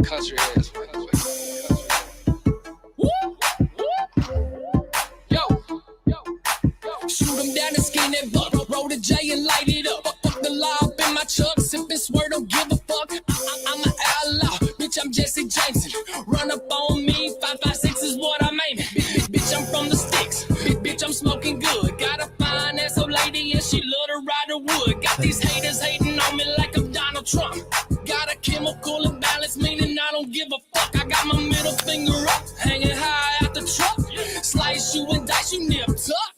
Country ass. Yo, shoot him down and skin that buck. Roll the J and light it up. Fuck the law up in my truck. Sippin' swear, don't give a fuck. I'm an outlaw. Bitch, I'm Jesse Jameson. Run up on me. 556 is what I'm aiming. Bitch, I'm from the sticks. Bitch, I'm smoking good. Got a fine ass old lady and she love to ride the wood. Got these haters hating on me like I'm Donald Trump. Got a chemical imbalance, meaning I don't give a fuck. I got my middle finger up, hanging high out the truck. Slice you and dice you, nip tuck.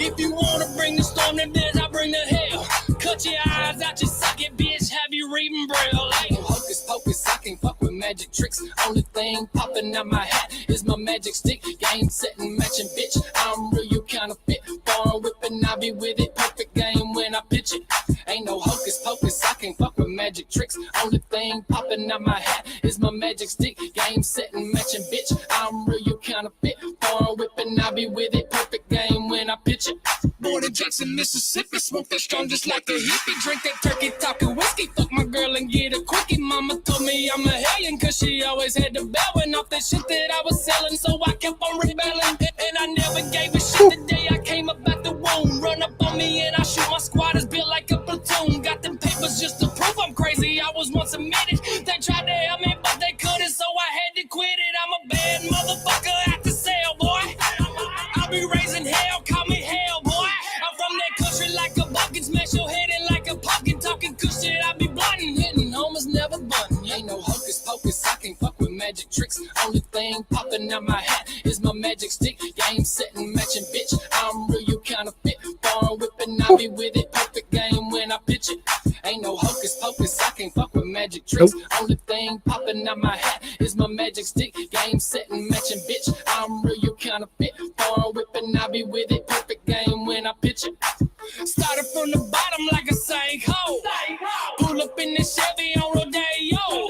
If you wanna bring the storm, then bitch, I bring the hell. Cut your eyes out your socket, bitch. Have you reading braille? Like hocus pocus, I can't fuck with magic tricks. Only thing popping out my hat is my magic stick. Game setting, matching, bitch. I'm real, you counterfeit. Foreign whipping, I be with it. Perfect game when I pitch it. Ain't no hocus pocus, I can't fuck with magic tricks. Only thing popping out my hat is my magic stick. Game setting, matching, bitch. I'm real, you counterfeit. Foreign whipping, I be with it. Perfect game when I pitch it. Born in Jackson, Mississippi. Smoke that strong just like a hippie. Drink that turkey, talking whiskey. Fuck my girl and get a quickie. Mama told me I'm a hellion, cause she always had the bellin' off that shit that I was selling. So I kept on rebelling, and I never gave a shit. The day I came up out the womb, run up on me and I shoot. My squad is built like a platoon. Got them papers just to prove I'm crazy. I was once admitted. They tried to help me, but they couldn't, so I had to quit it. I'm a bad motherfucker at the cell, boy. I'll be raising hell, call me hell, boy. I'm from that country like a bucket, smash your head in like a pumpkin. Talking good shit, I be blunting, hitting homers never button. Ain't no hocus pocus, I can't fuck with magic tricks. Only thing popping out my hat is my magic stick. Game setting, matching, bitch. I'm real, you counterfeit. Foreign whipping, I be with it. Perfect game when I pitch it. Ain't no hocus pocus, I can't fuck with magic tricks. Only thing popping out my hat is my magic stick. Game setting, matching, bitch. I'm real, you counterfeit. Foreign whipping, I be with it. Perfect game when I pitch it. Started from the bottom like a sinkhole. Pull up in the Chevy on Rodeo.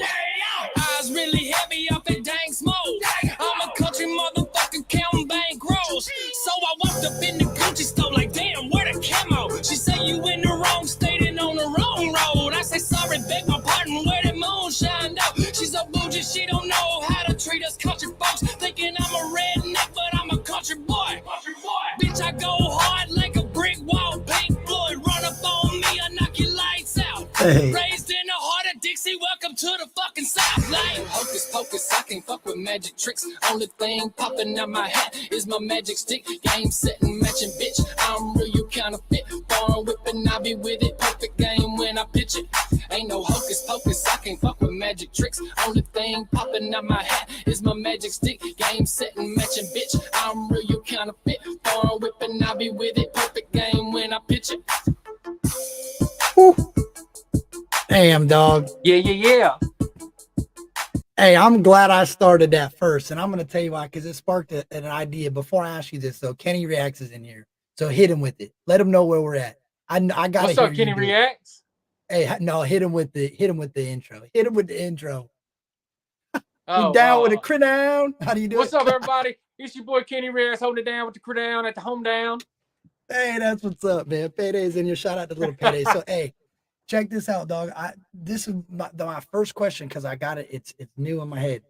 Eyes really heavy off that dang smoke. I'm a country motherfucker counting bankrolls. So I walked up in the Gucci store like, damn, where the camo? She say you in the wrong state and on the wrong road. I say sorry, beg my pardon, where the moon shined out. She's so bougie, she don't know how to treat us country folks. Thinking I'm a redneck, but I'm a country boy. Bitch, I go hard like a brick wall. Pink Floyd, run up on me, I knock your lights out. Hey. Raised in the heart of Dixie, welcome to the fucking South. Like hocus pocus, I can't fuck with magic tricks. Only thing popping out my hat is my magic stick. Game setting, matching, bitch. I'm real, you counterfeit. Foreign whipping, I be with it. Perfect game when I pitch it. Ain't no hocus pocus, I can't fuck with magic tricks. Only thing popping out my hat is my magic stick. Game setting, matching, bitch. I'm real, you counterfeit. Foreign whipping, I be with it. Perfect game when I pitch it. Woo. Damn, dog. Yeah. Hey, I'm glad I started that first, and I'm going to tell you why, because it sparked an idea. Before I ask you this, though, Kenny Reacts is in here, so hit him with it. Let him know where we're at. I got to. What's up, Kenny Reacts? Hey, no, hit him with the intro. Hit him with the intro. Oh, down with the crit down. How do you do What's it? up, everybody? It's your boy Kenny Reacts holding it down with the crit down at the home down. Hey, that's what's up, man. Payday's in here. Shout out to little Payday. So, hey, check this out, dog. This is my first question because I got it. It's new in my head.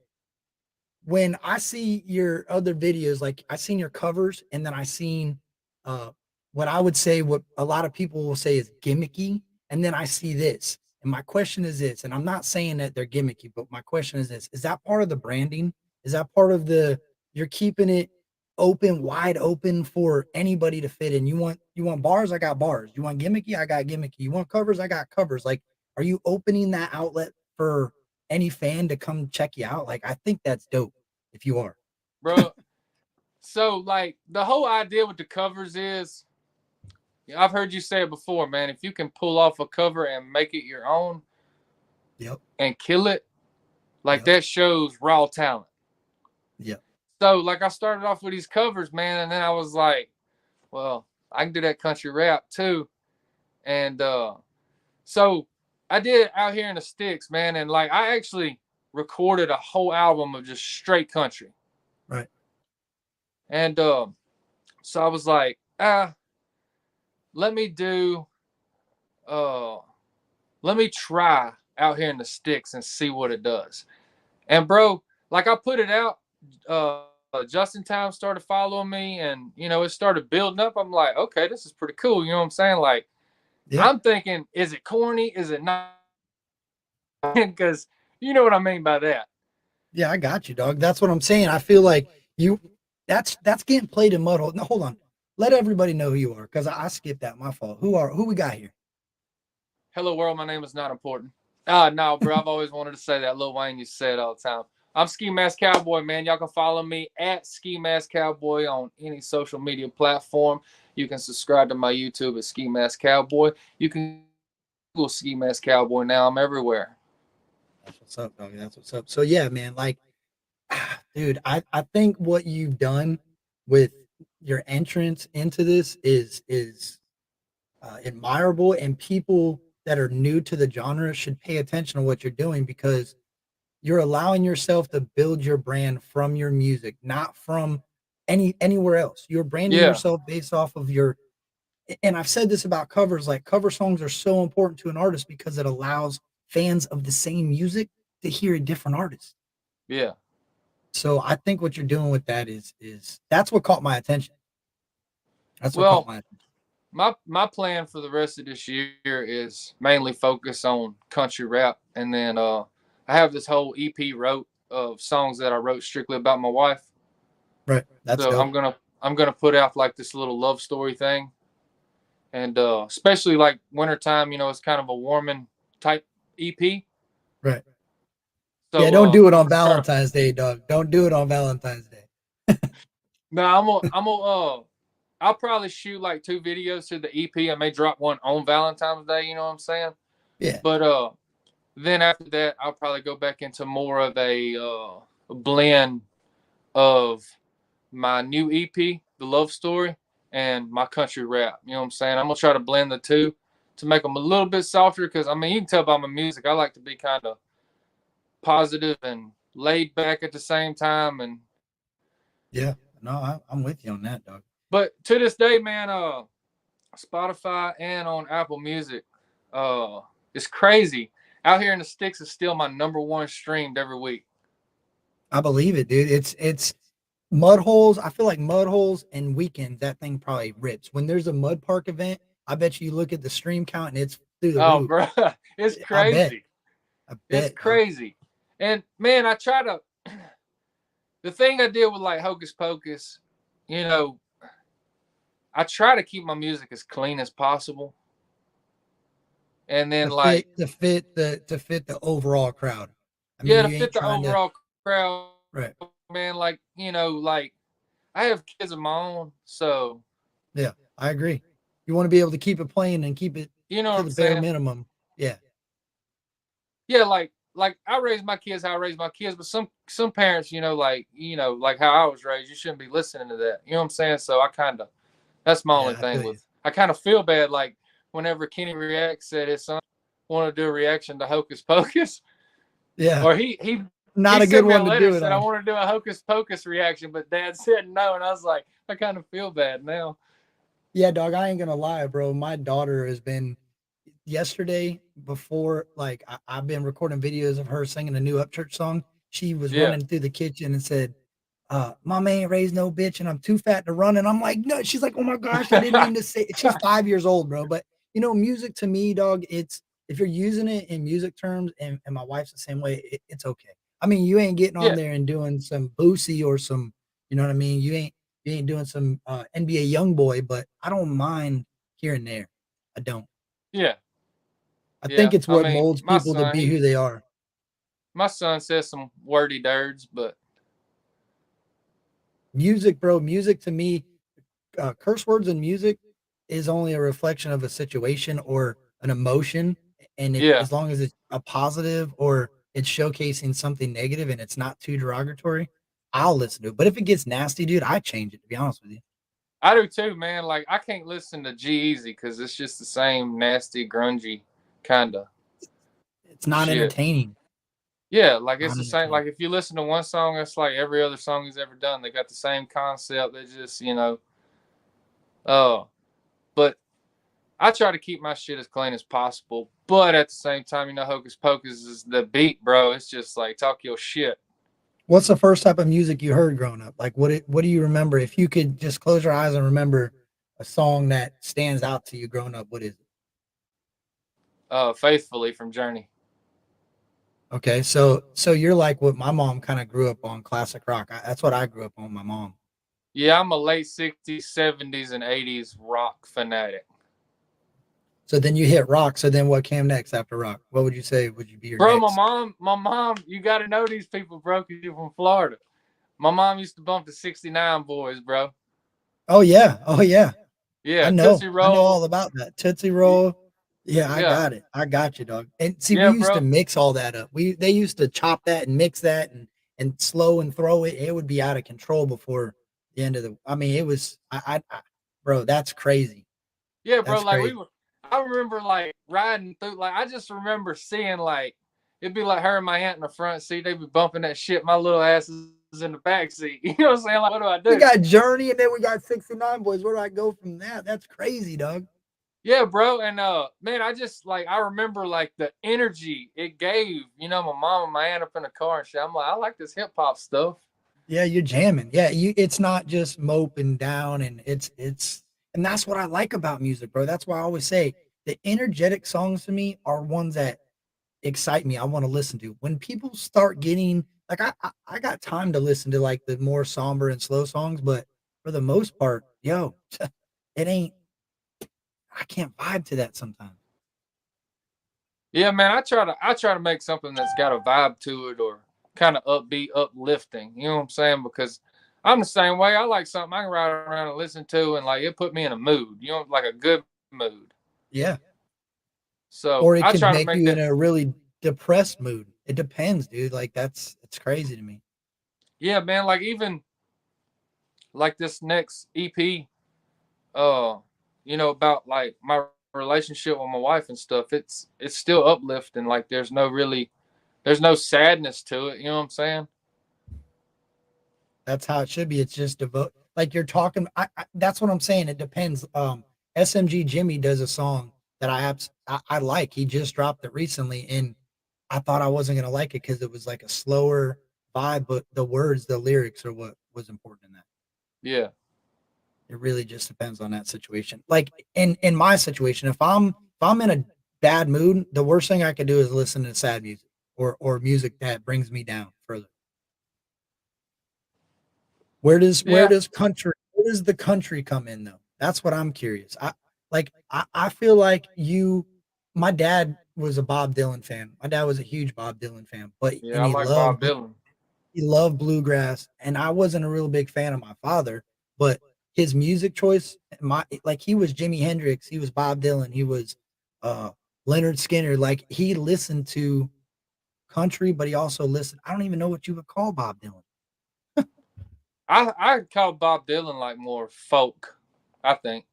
When I see your other videos, like I seen your covers, and then I seen what I would say, what a lot of people will say is gimmicky, and then I see this. And my question is this, and I'm not saying that they're gimmicky, but my question is this: is that part of the branding? Is that part of you're keeping it open, wide open for anybody to fit in? You want bars? I got bars. You want gimmicky? I got gimmicky. You want covers? I got covers. Like, are you opening that outlet for any fan to come check you out? Like, I think that's dope if you are. Bro. So, like, the whole idea with the covers is, I've heard you say it before, man. If you can pull off a cover and make it your own, and kill it, like that shows raw talent. Yep. So, like, I started off with these covers, man, and then I was like, well, I can do that country rap too. And so I did it out here in the sticks, man, and like I actually recorded a whole album of just straight country. Right. And so I was like, let me try out here in the sticks and see what it does. And bro, like I put it out, Justin Time started following me, and it started building up. I'm like, okay, this is pretty cool. You know what I'm saying? Like, Yeah. I'm thinking, is it corny? Is it not? Because you know what I mean by that. Yeah, I got you, dog. That's what I'm saying. I feel like that's getting played in mud hole. No, hold on. Let everybody know who you are, because I skipped that. My fault. Who we got here? Hello world, my name is not important. No, bro, I've always wanted to say that. Lil Wayne used to say it all the time. I'm Ski Mask Cowboy, man. Y'all can follow me at Ski Mask Cowboy on any social media platform. You can subscribe to my YouTube at Ski Mask Cowboy. You can Google Ski Mask Cowboy now. I'm everywhere. That's what's up, dog. That's what's up. So yeah, man, like, dude, I think what you've done with your entrance into this is admirable, and people that are new to the genre should pay attention to what you're doing, because you're allowing yourself to build your brand from your music, not from anywhere else. You're branding Yeah, yourself based off of your, and I've said this about covers, like cover songs are so important to an artist because it allows fans of the same music to hear a different artist. yeah. So I think what you're doing with that is that's what caught my attention. That's what caught Well, my attention. my plan for the rest of this year is mainly focus on country rap, and then I have this whole EP wrote of songs that I wrote strictly about my wife. Right. That's So dope. I'm gonna put out like this little love story thing, and especially like wintertime, it's kind of a warming type EP. Right. So Yeah, don't do it I'm on gonna try. Valentine's Day, dog. Don't do it on Valentine's Day. No, I'm gonna I'll probably shoot like 2 videos to the EP. I may drop one on Valentine's Day. You know what I'm saying? Yeah. But then after that, I'll probably go back into more of a blend of my new EP, The Love Story, and my country rap. You know what I'm saying? I'm gonna try to blend the two to make them a little bit softer. Because I mean, you can tell by my music, I like to be kind of positive and laid back at the same time. And Yeah. No, I'm with you on that, dog. but to this day, man, Spotify and on Apple Music, it's crazy. Out here in the sticks is still my #1 streamed every week. I believe it, dude. It's mud holes. I feel like mud holes and weekends, that thing probably rips. When there's a mud park event, I bet you look at the stream count and it's through the Oh, roof. bro, it's I bet. crazy. I It's bet, dog. crazy. And man, I try to. The thing I did with like Hocus Pocus, you know, I try to keep my music as clean as possible. And then like, To fit the overall crowd. I mean, yeah, to you ain't fit the trying to, overall crowd, right. man. Like, like I have kids of my own, so Yeah, I agree. You want to be able to keep it playing and keep it you know what to I'm the bare saying? minimum. Yeah. Yeah, like I raise my kids how I raise my kids, but some parents, like how I was raised, you shouldn't be listening to that. You know what I'm saying? So that's my only Yeah, I thing feel you. with. I kind of feel bad like whenever Kenny React said his son wanted to do a reaction to Hocus Pocus, Yeah. or he Not a good sent me a one to letter do it said I on. want to do a Hocus Pocus reaction, but Dad said no, and I was like, I kind of feel bad now. Yeah, dog, I ain't gonna lie, bro. My daughter has been yesterday before, like I've been recording videos of her singing a new Upchurch song. She was Yeah, running through the kitchen and said, Mama ain't raised no bitch and I'm too fat to run. And I'm like, no, she's like, oh my gosh, I didn't mean to say it. She's 5 years old, bro. But music to me, dog, it's if you're using it in music terms, and my wife's the same way, it's okay. I mean, you ain't getting on yeah, there and doing some Boosie or some, you know what I mean? You ain't doing some NBA young boy, but I don't mind here and there. I don't. yeah, I yeah. think it's I what mean, molds people to be who they are. my son says some wordy dirds, but Music, bro, music to me, curse words in music is only a reflection of a situation or an emotion. And yeah, as long as it's a positive or it's showcasing something negative and it's not too derogatory, I'll listen to it. But if it gets nasty, dude, I change it, to be honest with you. I do too, man. Like I can't listen to G-Eazy because it's just the same nasty, grungy kind of It's not shit. entertaining. Yeah, like it's Not the same. entertaining. Like if you listen to one song, it's like every other song he's ever done. They got the same concept. They just, uh. But I try to keep my shit as clean as possible. But at the same time, Hocus Pocus is the beat, bro. It's just like talk your shit. What's the first type of music you heard growing up? Like what do you remember? If you could just close your eyes and remember a song that stands out to you growing up, what is it? Faithfully from Journey. Okay, so you're like what my mom kind of grew up on, classic rock. That's what I grew up on, my mom. Yeah, I'm a late 60s, 70s, and 80s rock fanatic. So then you hit rock. So then what came next after rock? What would you say would you be your Bro, next? my mom, you got to know these people, bro, because you're from Florida. My mom used to bump the 69 Boys, bro. Oh yeah. Oh yeah. Yeah, I know. Tootsie I know Roll. all about that. Tootsie Roll. Yeah, I Yeah, got it. I got you, dog. And see, we yeah, used to bro. mix all that up. They used to chop that and mix that and slow and throw it. It would be out of control before the end of the. I mean, it was. Bro, that's crazy. Yeah, bro. That's Like crazy. I remember like riding through. Like I just remember seeing like it'd be like her and my aunt in the front seat. They'd be bumping that shit. My little ass is in the back seat. You know what I'm saying? Like, what do I We do? got Journey, and then we got 69 Boys. Where do I go from that? That's crazy, dog. Yeah, bro. And man, I just like I remember like the energy it gave. You know, my mom and my aunt up in the car and shit. I'm like, I like this hip hop stuff. Yeah, you're jamming. Yeah, it's not just moping down, and and that's what I like about music, bro. That's why I always say the energetic songs to me are ones that excite me. I want to listen to. When people start getting like I got time to listen to like the more somber and slow songs, but for the most part, yo, it ain't I can't vibe to that sometimes. Yeah, man. I try to make something that's got a vibe to it or kind of upbeat, uplifting. You know what I'm saying? Because I'm the same way. I like something I can ride around and listen to, and like it put me in a mood. You know, like a good mood. Yeah. So Or it I could try to make make you in that. a really depressed mood. It depends, dude. Like it's crazy to me. Yeah, man. Like even like this next EP, uh, about like my relationship with my wife and stuff. It's still uplifting. Like there's no sadness to it. You know what I'm saying? That's how it should be. It's just devote. Like you're talking. That's what I'm saying. It depends. SMG Jimmy does a song that I like. He just dropped it recently, and I thought I wasn't gonna like it because it was like a slower vibe, but the words, the lyrics are what was important in that. Yeah. It really just depends on that situation. Like in my situation, if I'm in a bad mood, the worst thing I can do is listen to sad music or music that brings me down further. Yeah. Where does the country come in though? That's what I'm curious. I feel like you my dad was a Bob Dylan fan. My dad was a huge Bob Dylan fan, but Yeah. and I like Bob Dylan. he loved bluegrass, and I wasn't a real big fan of my father, but his music choice, my like he was Jimi Hendrix, he was Bob Dylan, he was uh Leonard Skinner. Like he listened to country, but he also listened. I don't even know what you would call Bob Dylan. I call Bob Dylan like more folk. I think.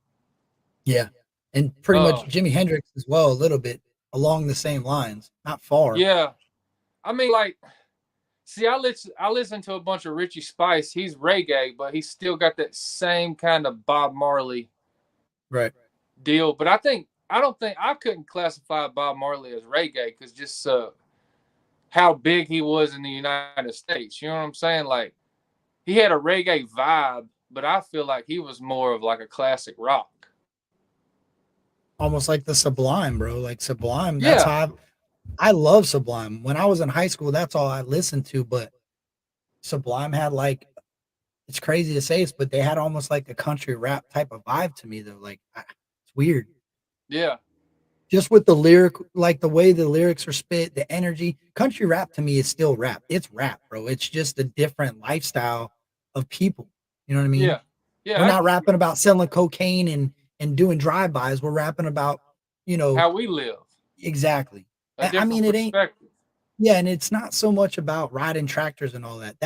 Yeah. And pretty much Uh. Jimi Hendrix as well, a little bit along the same lines, not far. Yeah. I mean, like, see, I listen to a bunch of Richie Spice. He's reggae, but he's still got that same kind of Bob Marley Right. deal. But I don't think I couldn't classify Bob Marley as reggae because just how big he was in the United States. You know what I'm saying? Like he had a reggae vibe, but I feel like he was more of like a classic rock. Almost like the Sublime, bro. Like Sublime, that's Yeah, how I love Sublime. When I was in high school, that's all I listened to, but Sublime had like it's crazy to say this, but they had almost like a country rap type of vibe to me though. It's weird. yeah, Just with the lyric, like the way the lyrics are spit, the energy. Country rap to me is still rap. It's rap, bro. It's just a different lifestyle of people. You know what I mean? yeah, yeah. We're I not get you. rapping about selling cocaine and doing drive-bys. We're rapping about, you know, How we live, exactly. a I mean, different it ain't perspective. yeah, and it's not so much about riding tractors and all that.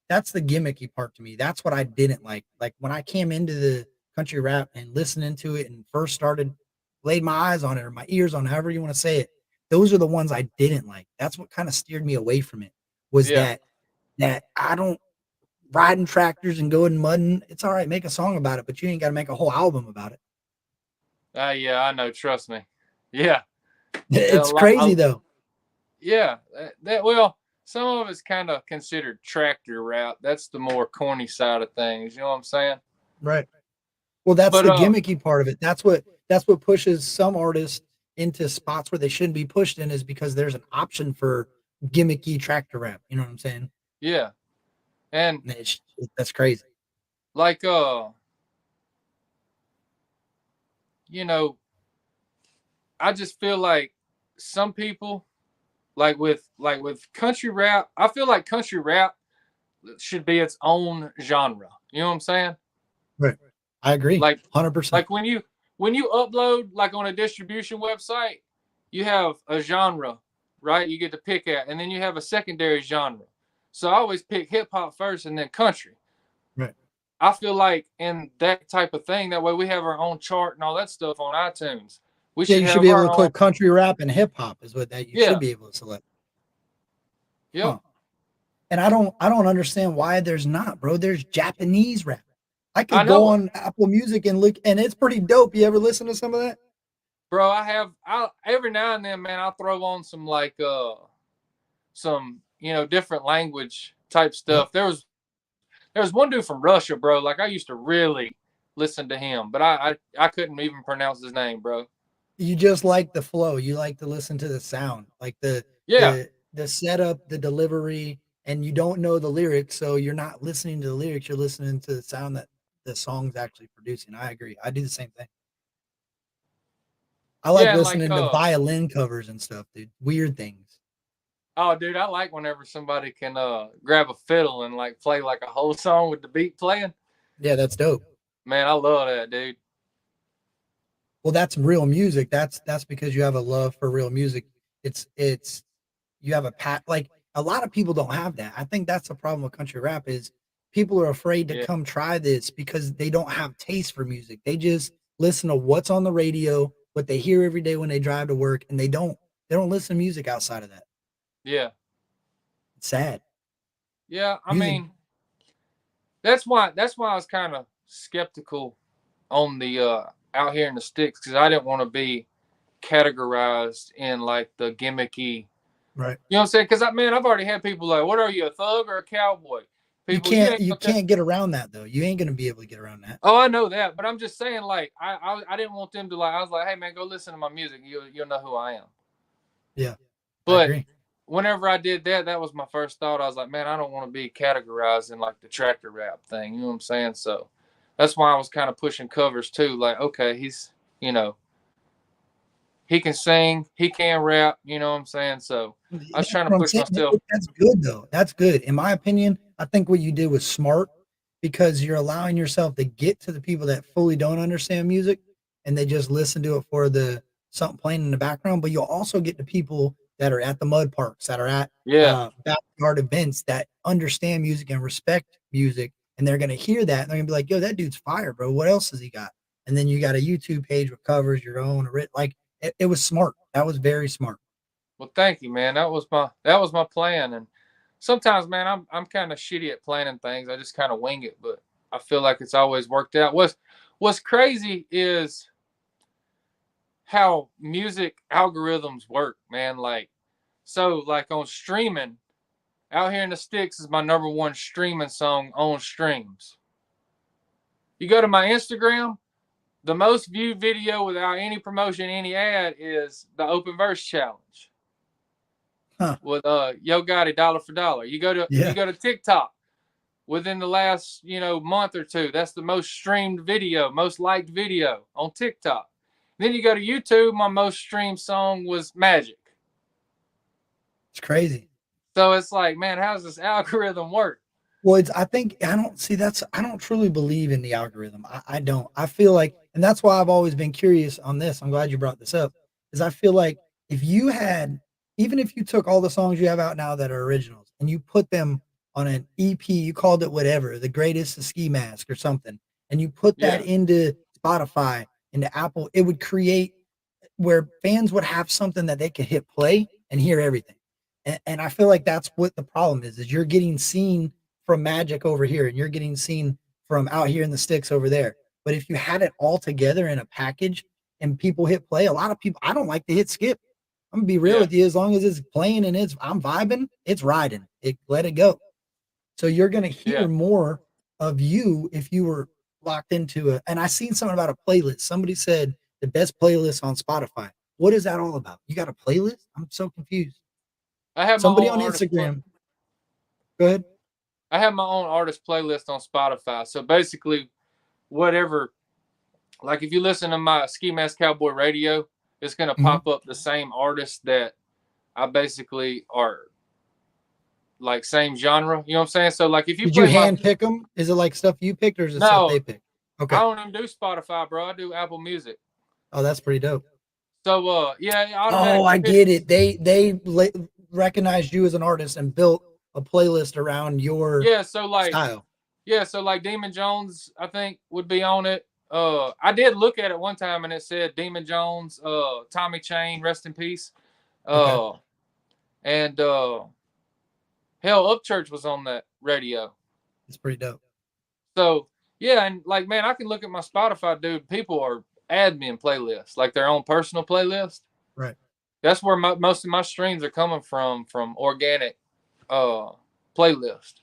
That's the gimmicky part to me. That's what I didn't like. Like when I came into the country rap and listening to it and first started laid my eyes on it or my ears on it, however you want to say it. Those are the ones I didn't like. That's what kind of steered me away from it. Was Yeah. that I don't riding tractors and going mudding. It's all right, make a song about it, but you ain't got to make a whole album about it. Yeah, I know. Trust me. Yeah. It's crazy though. Yeah. That well, some of it's kind of considered tractor rap. That's the more corny side of things. You know what I'm saying? Right. Well, that's But the gimmicky part of it. That's what pushes some artists into spots where they shouldn't be pushed in, is because there's an option for gimmicky tractor rap. You know what I'm saying? yeah, and And that's crazy. like you know, I just feel like some people with country rap, I feel like country rap should be its own genre. You know what I'm saying? Right. I agree. Like 100%. like when you upload like on a distribution website, you have a genre, right? You get to pick at, and then you have a secondary genre. So I always pick hip hop first and then country. Right. I feel like in that type of thing, that way we have our own chart and all that stuff on iTunes. We Yeah, should you should have be able our to own. click country rap and hip hop is what that you Yeah. should be able to select. Yep. Huh. And I don't understand why there's not, bro. There's Japanese rap. I could I go know it. on Apple Music and look, and it's pretty dope. You ever listen to some of that? Bro, I every now and then, man, I'll throw on some like some, you know, different language type stuff. There was one dude from Russia, bro. Like I used to really listen to him, but I couldn't even pronounce his name, bro. You just like the flow. You like to listen to the sound, like Yeah. the setup, the delivery, and you don't know the lyrics, so you're not listening to the lyrics. You're listening to the sound that the song's actually producing. I agree. I do the same thing. I like Yeah, and like listening to violin covers and stuff, dude. Weird things. oh dude, I like whenever somebody can grab a fiddle and like play like a whole song with the beat playing. Yeah, that's dope. Man, I love that, dude. Well, that's real music. That's because you have a love for real music. It's you have like a lot of people don't have that. I think that's the problem with country rap is people are afraid to Yeah. come try this because they don't have taste for music. They just listen to what's on the radio, what they hear every day when they drive to work, and they don't listen to music outside of that. Yeah. It's sad. Yeah, I Music- mean that's why I was kind of skeptical on the out here in the sticks, because I didn't want to be categorized in like the gimmicky. Right. You know what I'm saying? Because I've already had people like, "What are you, a thug or a cowboy?" People, You can't get around that though. You ain't gonna be able to get around that. Oh, I know that, but I'm just saying, like, I didn't want them to like. I was like, "Hey, man, go listen to my music. You'll know who I am." Yeah. I But agree. whenever I did that, that was my first thought. I was like, "Man, I don't want to be categorized in like the tractor rap thing." You know what I'm saying? So that's why I was kind of pushing covers too. Like, okay, he's, you know, he can sing, he can rap. You know what I'm saying? So I was trying to push myself. That's good though. That's good. In my opinion, I think what you did was smart because you're allowing yourself to get to the people that fully don't understand music and they just listen to it for the something playing in the background. But you'll also get to people that are at the mud parks, that are at Yeah, backyard events that understand music and respect music. And they're gonna hear that and they're gonna be like, yo, that dude's fire, bro. What else has he got? And then you got a YouTube page with covers, your own like it was smart. That was very smart. well, thank you, man. That was my plan. And sometimes, man, I'm kind of shitty at planning things. I just kind of wing it, but I feel like it's always worked out. What's crazy is how music algorithms work, man. Like, so like on streaming, Out Here in the Sticks is my number one streaming song on streams. You go to my Instagram, the most viewed video without any promotion, any ad is the Open Verse Challenge. Huh. With Yo Gotti, Dollar for Dollar. You go to TikTok within the last, month or two. That's the most streamed video, most liked video on TikTok. Then you go to YouTube, my most streamed song was Magic. It's crazy. So it's like, man, how does this algorithm work? Well, I don't truly believe in the algorithm. I don't. I feel like, and that's why I've always been curious on this. I'm glad you brought this up, is I feel like even if you took all the songs you have out now that are originals and you put them on an EP, you called it whatever, the greatest ski mask or something, and you put that into Spotify, into Apple, it would create where fans would have something that they could hit play and hear everything. And I feel like that's what the problem is you're getting seen from Magic over here and you're getting seen from Out Here in the Sticks over there. But if you had it all together in a package and people hit play, a lot of people, I don't like to hit skip. I'm gonna be real Yeah. with you. As long as it's playing and I'm vibing, it's riding. Let it go. So you're gonna hear Yeah. more of you if you were locked into it. And I seen something about a playlist. Somebody said the best playlist on Spotify. What is that all about? You got a playlist? I'm so confused. I have Somebody my own on artist Instagram. Go ahead. I have my own artist playlist on Spotify. So basically, whatever, like if you listen to my Ski Mask Cowboy Radio, it's gonna Mhm. pop up the same artists that I basically are like same genre. You know what I'm saying? So like if you Did you play my hand pick them? Is it like stuff you picked or is it stuff no, they picked? I Okay. don't even do Spotify, bro. I do Apple Music. Oh, that's pretty dope. So yeah, it Oh, automatically I picks. get it. They recognized you as an artist and built a playlist around your Yeah, so like style. Demon Jones, I think, would be on it. I did look at it one time and it said Demon Jones, Tommy Chain, rest in peace. Okay. And hell, Upchurch was on that radio. It's pretty dope. So yeah, and like man, I can look at my Spotify, dude. People are admin playlists, like their own personal playlist. Right. That's where most of my streams are coming from organic playlist.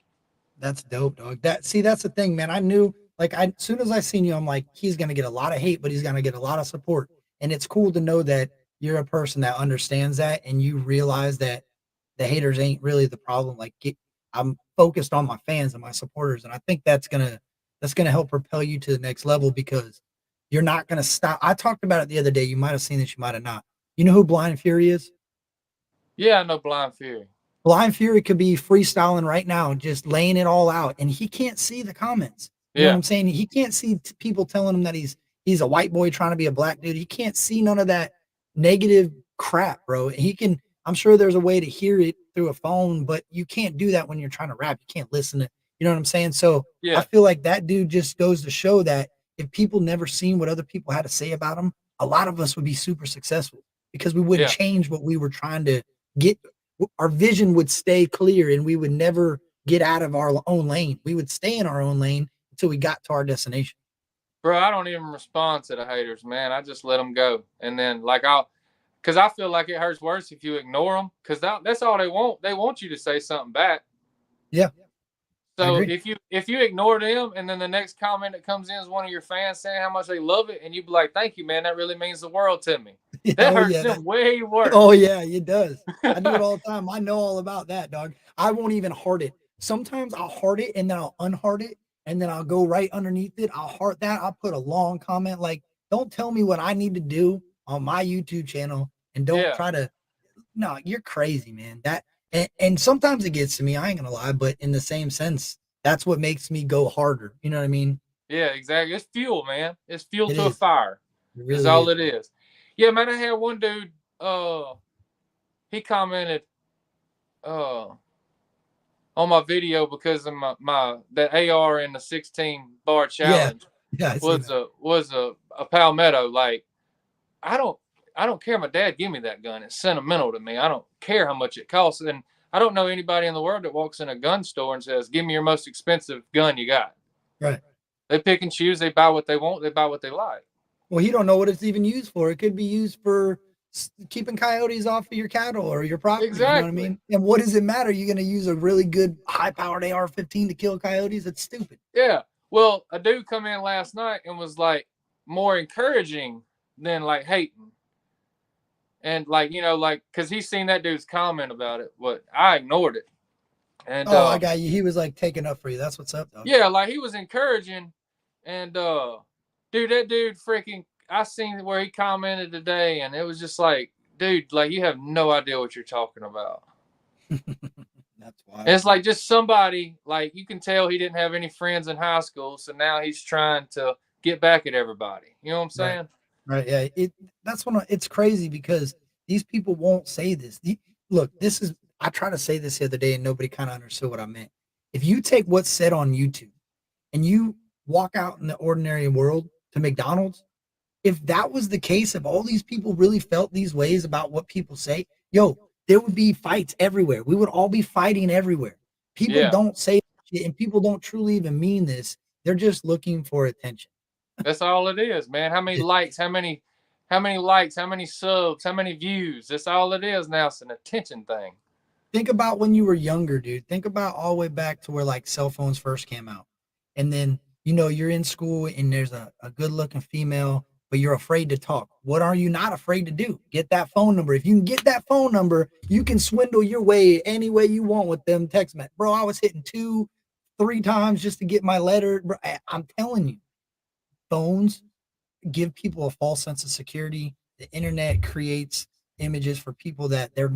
That's dope, dog. That's the thing, man. I knew like as soon as I seen you, I'm like, he's gonna get a lot of hate, but he's gonna get a lot of support. And it's cool to know that you're a person that understands that and you realize that the haters ain't really the problem. Like I'm focused on my fans and my supporters. And I think that's gonna help propel you to the next level because you're not gonna stop. I talked about it the other day. You might have seen this, you might have not. You know who Blind Fury is? Yeah, I know Blind Fury. Blind Fury could be freestyling right now, just laying it all out, and he can't see the comments. You know what I'm saying? He can't see people telling him that he's a white boy trying to be a black dude. He can't see none of that negative crap, bro. He can. I'm sure there's a way to hear it through a phone, but you can't do that when you're trying to rap. You can't listen to. You know what I'm saying? So Yeah. I feel like that dude just goes to show that if people never seen what other people had to say about him, a lot of us would be super successful because we wouldn't change what we were trying to get. Our vision would stay clear and we would never get out of our own lane. We would stay in our own lane until we got to our destination. Bro, I don't even respond to the haters, man. I just let them go. And then like because I feel like it hurts worse if you ignore them because that's all they want. They want you to say something back. Yeah. So if you ignore them and then the next comment that comes in is one of your fans saying how much they love it and you be like, thank you, man. That really means the world to me. That hurts them way worse. Oh, yeah, it does. I do it all the time. I know all about that, dog. I won't even heart it. Sometimes I'll heart it and then I'll unheart it and then I'll go right underneath it. I'll heart that. I'll put a long comment like, don't tell me what I need to do on my YouTube channel and don't try to. No, you're crazy, man. And sometimes it gets to me. I ain't gonna lie, but in the same sense, that's what makes me go harder. You know what I mean? Yeah, exactly. It's fuel, man. It's fuel It to a is. fire. It really Is all is. it is. Yeah, man. I had one dude. He commented, on my video because of my that AR and the 16 bar challenge was a Palmetto. Like, I don't care. My dad gave me that gun. It's sentimental to me. I don't care how much it costs. And I don't know anybody in the world that walks in a gun store and says, give me your most expensive gun you got. Right. They pick and choose. They buy what they want. They buy what they like. Well, you don't know what it's even used for. It could be used for keeping coyotes off of your cattle or your property. Exactly. You know what I mean? And what does it matter? You're going to use a really good high-powered AR-15 to kill coyotes? It's stupid. Yeah. Well, a dude come in last night and was like more encouraging than like hating. And like, because he's seen that dude's comment about it, but I ignored it. And I got you. He was like taking up for you. That's what's up, though. Yeah, like he was encouraging. And dude, that dude freaking, I seen where he commented today, and it was just like, dude, like you have no idea what you're talking about. That's wild. It's like just somebody, like you can tell he didn't have any friends in high school, so now he's trying to get back at everybody. You know what I'm saying? Right. Yeah. It's crazy because these people won't say this. Look, I tried to say this the other day and nobody kind of understood what I meant. If you take what's said on YouTube and you walk out in the ordinary world to McDonald's, if that was the case, if all these people really felt these ways about what people say, there would be fights everywhere. We would all be fighting everywhere. People don't say shit and people don't truly even mean this. They're just looking for attention. That's all it is, man. How many likes, how many how many likes, how many subs, how many views. That's all it is now. It's an attention thing. Think about when you were younger, dude. Think about all the way back to where like cell phones first came out. And then, you're in school and there's a good looking female, but you're afraid to talk. What are you not afraid to do? Get that phone number. If you can get that phone number, you can swindle your way any way you want with them text messages. Bro, I was hitting 2-3 times just to get my letter. Bro, I'm telling you, phones give people a false sense of security. The internet creates images for people that that's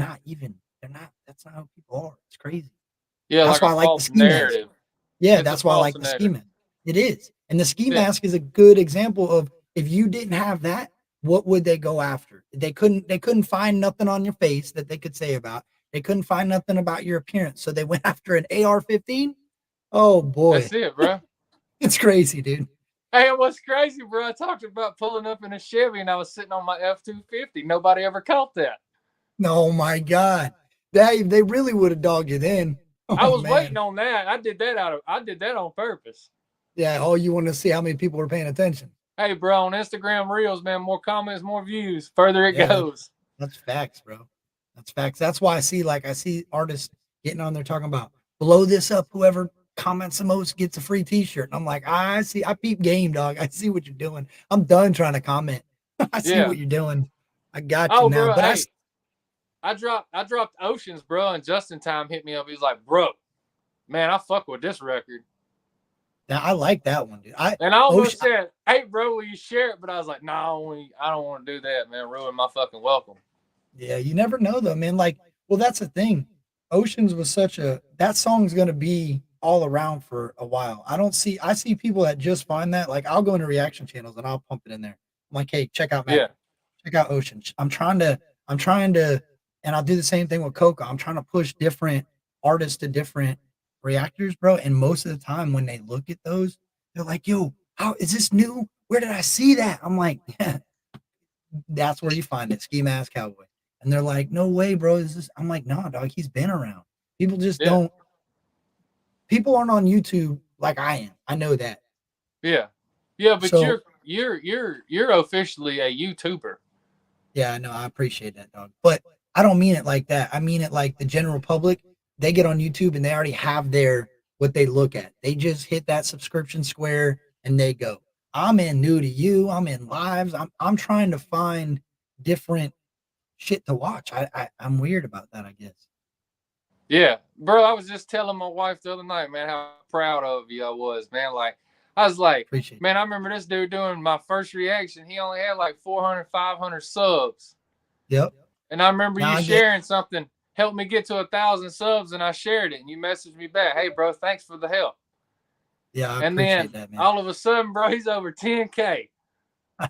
not how people are. It's crazy. Yeah, That's like why a I like the false ski mask. narrative. Yeah, It's that's a why I false like the ski narrative. mask. It is. And the ski Yeah. mask is a good example of, if you didn't have that, what would they go after? They couldn't find nothing on your face that they could say about. They couldn't find nothing about your appearance. So they went after an AR-15. Oh boy. That's it, bro. It's crazy, dude. Hey, it was crazy, bro. I talked about pulling up in a Chevy and I was sitting on my F-250. Nobody ever caught that. Oh my God. They really would have dogged you then. Oh, I was man. waiting on that. I did that on purpose. Yeah, oh, you want to see how many people were paying attention. Hey, bro, on Instagram Reels, man, more comments, more views. Further it Yeah. goes. That's facts, bro. That's facts. That's why I see artists getting on there talking about, blow this up. Whoever comments the most gets a free t-shirt. And I'm like, I peep game, dog. I see what you're doing. I'm done trying to comment. I see Yeah. what you're doing. I got you Oh, now. bro, But hey, I dropped Oceans, bro, and Justin Time hit me up. He's like, bro, man, I fuck with this record. I like that one, dude. And I almost said, hey, bro, will you share it? But I was like, no, I don't want to do that, man. Ruin my fucking welcome. Yeah, you never know though, man. Like, well, that's the thing. Oceans was that song's gonna be all around for a while. I see people that just find that. Like, I'll go into reaction channels and I'll pump it in there. I'm like, hey, check out Matt. Yeah. Check out Oceans. I'm trying to, and I'll do the same thing with Coca. I'm trying to push different artists to different reactors, bro. And most of the time when they look at those, they're like, yo, how is this new? Where did I see that? I'm like, yeah, that's where you find it. Ski Mask Cowboy. And they're like, no way, bro. I'm like, no, dog, he's been around. People just people aren't on YouTube like I am. I know that. Yeah. Yeah, but So- you're officially a YouTuber. Yeah, I know. I appreciate that, dog. But I don't mean it like that. I mean it like the general public, they get on YouTube and they already have what they look at. They just hit that subscription square and they go. I'm in new to you. I'm in lives. I'm trying to find different shit to watch. I'm weird about that, I guess. Yeah. Bro, I was just telling my wife the other night, man, how proud of you I was, man. Like, I was like, Appreciate it. man, I remember this dude doing my first reaction. He only had like 400, 500 subs. Yep. And I remember Now you I get- sharing something, helped me get to 1,000 subs, and I shared it. And you messaged me back, hey, bro, thanks for the help. Yeah, I And appreciate then that, man. all of a sudden, bro, he's over 10K.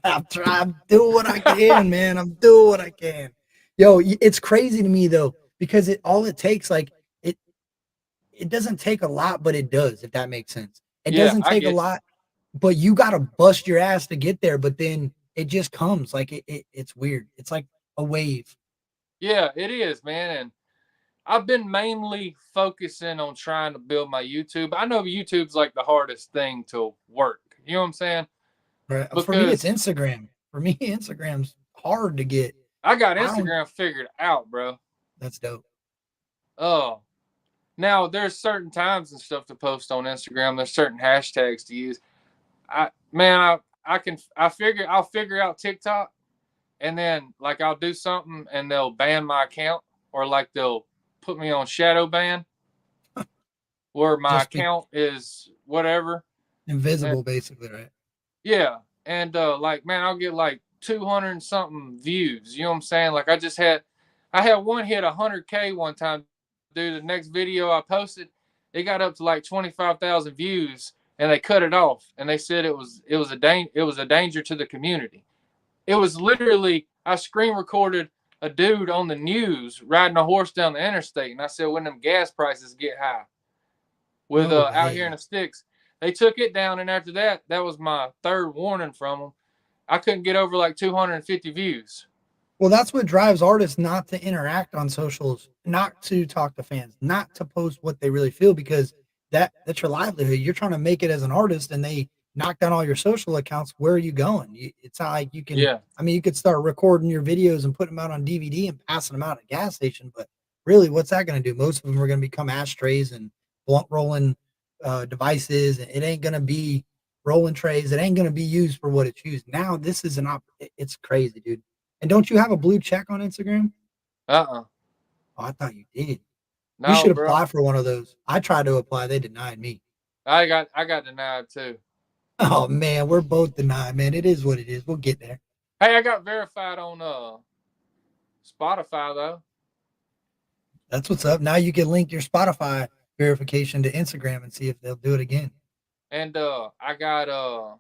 I'm doing what I can, man. I'm doing what I can. Yo, it's crazy to me though, because all it takes, like, it doesn't take a lot, but it does, if that makes sense. It Yeah, doesn't I take a get you. lot, but you got to bust your ass to get there. But then it just comes. Like, it's weird. It's like a wave. Yeah, it is, man. And I've been mainly focusing on trying to build my YouTube. I know YouTube's like the hardest thing to work. You know what I'm saying? Right? For me, it's Instagram. For me, Instagram's hard to get. I got I don't- Instagram figured out, bro. That's dope. Oh, now there's certain times and stuff to post on Instagram. There's certain hashtags to use. I'll figure out TikTok, and then like I'll do something and they'll ban my account, or like they'll put me on shadow ban, where my Just be- account is whatever. Invisible, basically, right? Yeah, and like, man, I'll get like 200 and something views. You know what I'm saying? Like, I had one hit 100K one time. Dude, the next video I posted, it got up to like 25,000 views, and they cut it off, and they said it was a danger to the community. It was literally, I screen recorded a dude on the news riding a horse down the interstate, and I said, when them gas prices get high, with No out way. here in the sticks. They took it down, and after that, that was my third warning from them. I couldn't get over like 250 views. Well, that's what drives artists not to interact on socials, not to talk to fans, not to post what they really feel, because that's your livelihood. You're trying to make it as an artist, and they knock down all your social accounts, where are you going? It's not like you can. Yeah. I mean, you could start recording your videos and putting them out on DVD and passing them out at a gas station, but really, what's that going to do? Most of them are going to become ashtrays and blunt rolling devices. It ain't going to be rolling trays. It ain't going to be used for what it's used. Now, this is it's crazy, dude. And don't you have a blue check on Instagram? Uh-uh. Oh, I thought you did. No, You should bro. apply for one of those. I tried to apply. They denied me. I got denied too. Oh, man. We're both denied, man. It is what it is. We'll get there. Hey, I got verified on Spotify though. That's what's up. Now you can link your Spotify verification to Instagram and see if they'll do it again. And I got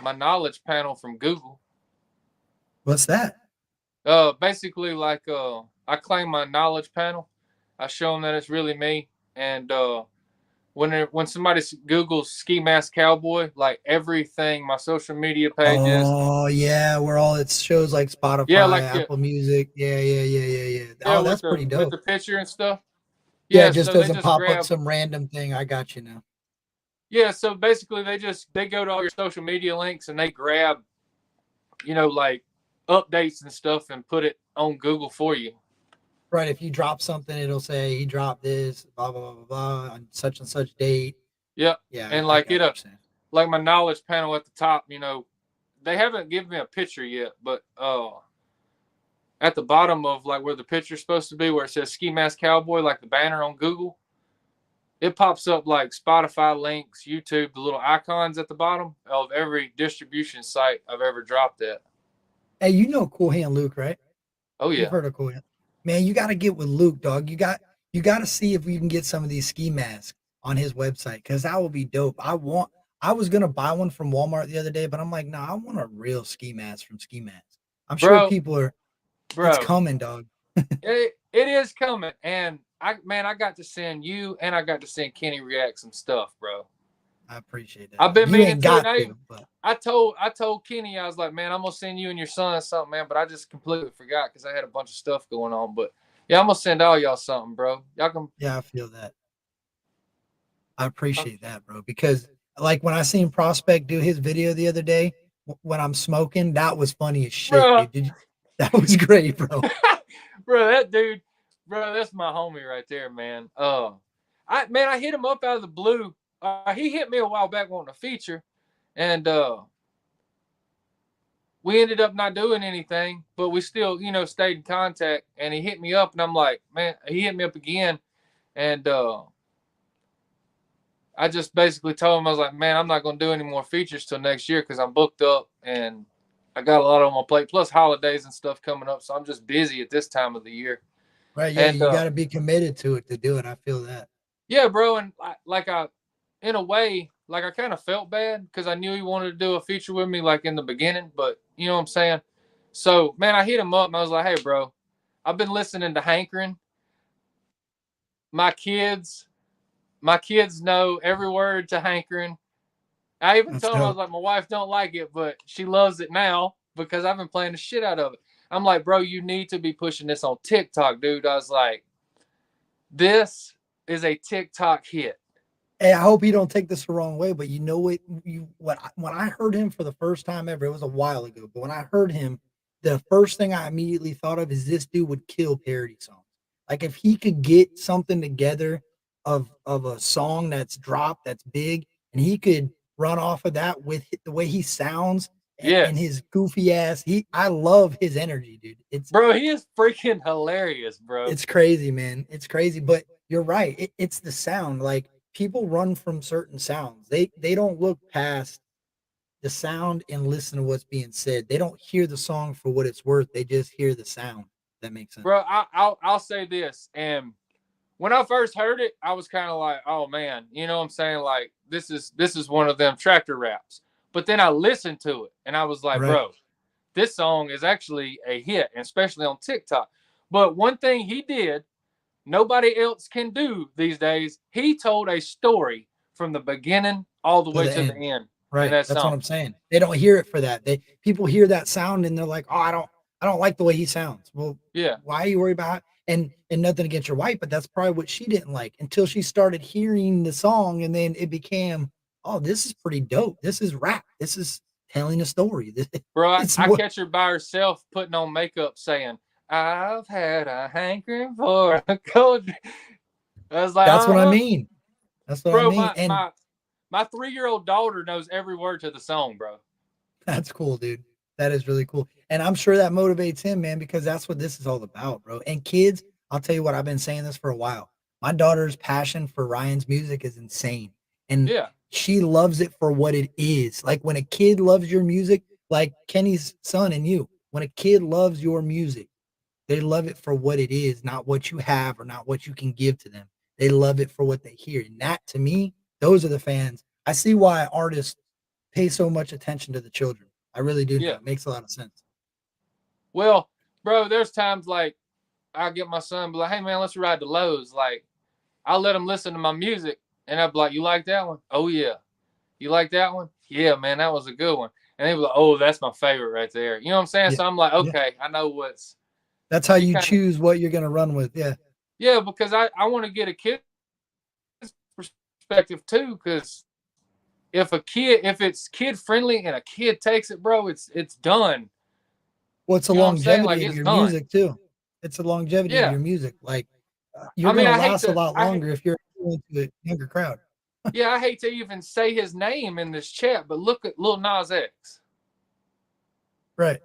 my knowledge panel from Google. What's that? Basically like I claim my knowledge panel. I show them that it's really me. And when somebody Googles Ski Mask Cowboy, like everything, my social media pages. Oh yeah, where all it shows like Spotify, Yeah, like Apple Music. Yeah. Yeah, Oh, that's pretty with dope. the picture and stuff. Yeah, it just so they doesn't pop grab, up some random thing. I got you now. Yeah, so basically they go to all your social media links and they grab, like updates and stuff and put it on Google for you. Right. If you drop something, it'll say he dropped this, blah blah blah blah, blah on such and such date. Yep. Yeah. And like like my knowledge panel at the top, they haven't given me a picture yet, but at the bottom of like where the picture's supposed to be, where it says Ski Mask Cowboy, like the banner on Google, it pops up like Spotify links, YouTube, the little icons at the bottom of every distribution site I've ever dropped at. Hey, you know Cool Hand Luke, right? Oh yeah. You've heard of Cool Hand. Man, you got to get with Luke, dog. You got to see if we can get some of these ski masks on his website, because that will be dope. I was gonna buy one from Walmart the other day, but I'm like, no, I want a real ski mask from Ski Mask. I'm sure people are. It's coming, dog. it is coming, and I got to send you and I got to send Kenny React some stuff, bro. I appreciate that. I've been meaning to. But I told Kenny, I was like, man, I'm gonna send you and your son something, man, but I just completely forgot because I had a bunch of stuff going on. But yeah, I'm gonna send all y'all something, bro. Y'all can. Yeah, I feel that. I appreciate that, bro, because like when I seen Prospect do his video the other day when I'm smoking, that was funny as shit, dude. That was great, bro. Bro, that dude, bro, that's my homie right there, man. I hit him up out of the blue. He hit me a while back wanting a feature, and we ended up not doing anything, but we still, stayed in contact. And he hit me up, and I'm like, man, he hit me up again, and I just basically told him, I was like, man, I'm not going to do any more features till next year because I'm booked up and I got a lot on my plate, plus holidays and stuff coming up. So I'm just busy at this time of the year. Right. Yeah. And, you got to be committed to it to do it. I feel that. Yeah, bro. And in a way, like I kind of felt bad because I knew he wanted to do a feature with me like in the beginning, but you know what I'm saying? So, man, I hit him up and I was like, hey, bro, I've been listening to Hankering. My kids know every word to Hankering. I even told him, I was like, my wife don't like it, but she loves it now because I've been playing the shit out of it. I'm like, bro, you need to be pushing this on TikTok, dude. I was like, this is a TikTok hit. Hey, I hope you don't take this the wrong way, but you know what? When I heard him for the first time ever, it was a while ago, but when I heard him, the first thing I immediately thought of is this dude would kill parody songs. Like if he could get something together of a song that's dropped, that's big, and he could run off of that with the way he sounds and his goofy ass. I love his energy, dude. Bro, he is freaking hilarious, bro. It's crazy, man. It's crazy, but you're right. It's the sound. Like people run from certain sounds. They don't look past the sound and listen to what's being said. They don't hear the song for what it's worth. They just hear the sound. That makes sense. Bro, I'll say this, and when I first heard it, I was kind of like, oh man, you know what I'm saying? Like this is one of them tractor raps. But then I listened to it and I was like, bro, this song is actually a hit, especially on TikTok. But one thing he did, nobody else can do these days. He told a story from the beginning all the way to the end. Right. That's what I'm saying. They don't hear it for that. People hear that sound and they're like, oh, I don't like the way he sounds. Well, yeah. Why are you worried about it? And nothing against your wife, but that's probably what she didn't like until she started hearing the song, and then it became, oh, this is pretty dope. This is rap. This is telling a story. Bro, I It's what catch her by herself putting on makeup saying, I've had a hankering for a cold drink. I was like, that's what I mean. That's what I bro, mean. And my 3-year-old daughter knows every word to the song, bro. that's cool, dude. That is really cool. And I'm sure that motivates him, man, because that's what this is all about, bro. And kids, I'll tell you what, I've been saying this for a while. My daughter's passion for Ryan's music is insane. And Yeah. she loves it for what it is. Like when a kid loves your music, like Kenny's son and you, when a kid loves your music, they love it for what it is, not what you have or not what you can give to them. They love it for what they hear. And that, to me, those are the fans. I see why artists pay so much attention to the children. I really do. Yeah. It makes a lot of sense. Well, bro, there's times like I get my son, be like, hey, man, let's ride to Lowe's. Like, I'll let him listen to my music. And I'll be like, you like that one? Oh, yeah. You like that one? Yeah, man, that was a good one. And he'll be like, oh, that's my favorite right there. You know what I'm saying? Yeah. So I'm like, okay, I know what's. That's how you kinda choose what you're going to run with. Yeah. Yeah, because I want to get a kid's perspective too. Because if it's kid friendly and a kid takes it, bro, it's done. Well, it's the You know what I'm saying? longevity Like, of it's your done. music too. It's the longevity of Yeah. your music. Like you're I mean, going I to hate last a to- lot I hate- longer if you're into a younger crowd. Yeah, I hate to even say his name in this chat, but look at Lil Nas X. Right.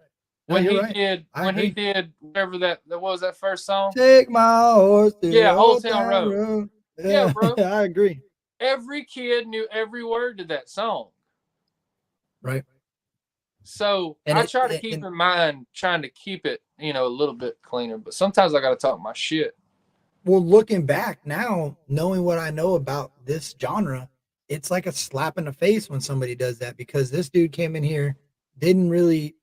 No, When you're he right. did I when he agree. did whatever that was that first song. Take my horse to Yeah, the Old Town Road. Yeah, Yeah, bro. I agree. Every kid knew every word to that song. Right. So And I try to keep in mind trying to keep it, a little bit cleaner. But sometimes I gotta talk my shit. Well, looking back now, knowing what I know about this genre, it's like a slap in the face when somebody does that because this dude came in here, didn't really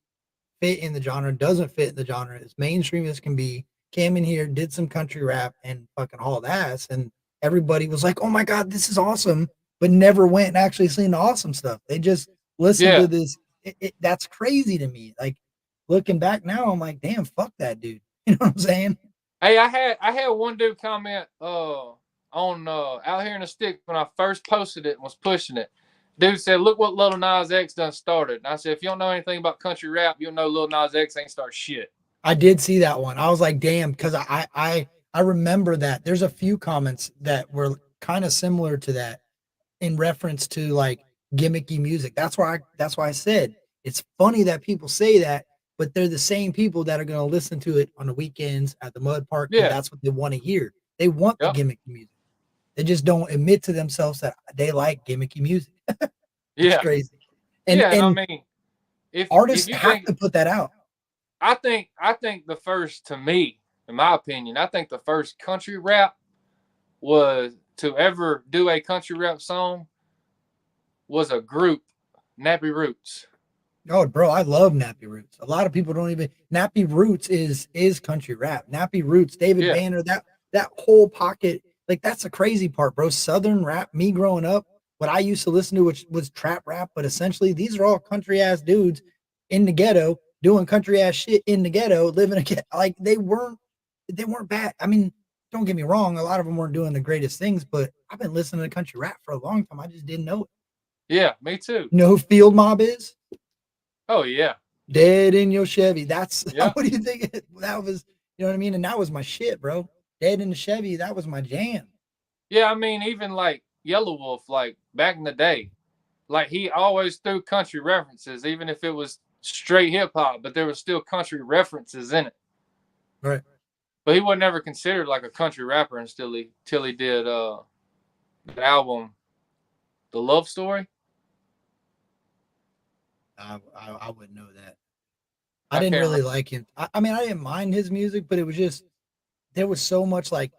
fit in the genre, doesn't fit in the genre, as mainstream as can be, came in here, did some country rap and fucking hauled ass. And everybody was like, oh my God, this is awesome, but never went and actually seen the awesome stuff. They just listened Yeah. to this. That's crazy to me. Like looking back now, I'm like, damn, fuck that dude. You know what I'm saying? Hey, I had one dude comment on Out Here in the Stick when I first posted it and was pushing it. Dude said, look what Lil Nas X done started. And I said, if you don't know anything about country rap, you'll know Lil Nas X ain't start shit. I did see that one. I was like, damn, because I remember that. There's a few comments that were kind of similar to that in reference to like gimmicky music. That's why I said it's funny that people say that, but they're the same people that are going to listen to it on the weekends at the mud park. Yeah. That's what they want to hear. They want Yep. the gimmicky music. They just don't admit to themselves that they like gimmicky music. It's Yeah. crazy. And, yeah, and I mean, if artists you have think, to put that out. I think the first, to me, in my opinion, I think the first country rap was to ever do a country rap song was a group, Nappy Roots. Oh, bro, I love Nappy Roots. A lot of people don't even. Nappy Roots is country rap. Nappy Roots, David Yeah. Banner, that whole pocket, like that's the crazy part, bro. Southern rap. Me growing up, what I used to listen to, which was trap rap, but essentially these are all country ass dudes in the ghetto doing country ass shit in the ghetto, living a ghetto. Like they weren't bad. I mean, don't get me wrong, a lot of them weren't doing the greatest things, but I've been listening to country rap for a long time. I just didn't know it. Yeah, me too. You know who Field Mob is? Oh, yeah. Dead in your Chevy. That's Yeah. what do you think? That was, you know what I mean? And that was my shit, bro. Dead in the Chevy. That was my jam. Yeah, I mean, even like Yellow Wolf, like back in the day, like he always threw country references, even if it was straight hip hop, but there was still country references in it. Right. But he wasn't ever considered like a country rapper until he did the album, The Love Story. I wouldn't know that. I I didn't can't really like him. I mean, I didn't mind his music, but it was just there was so much like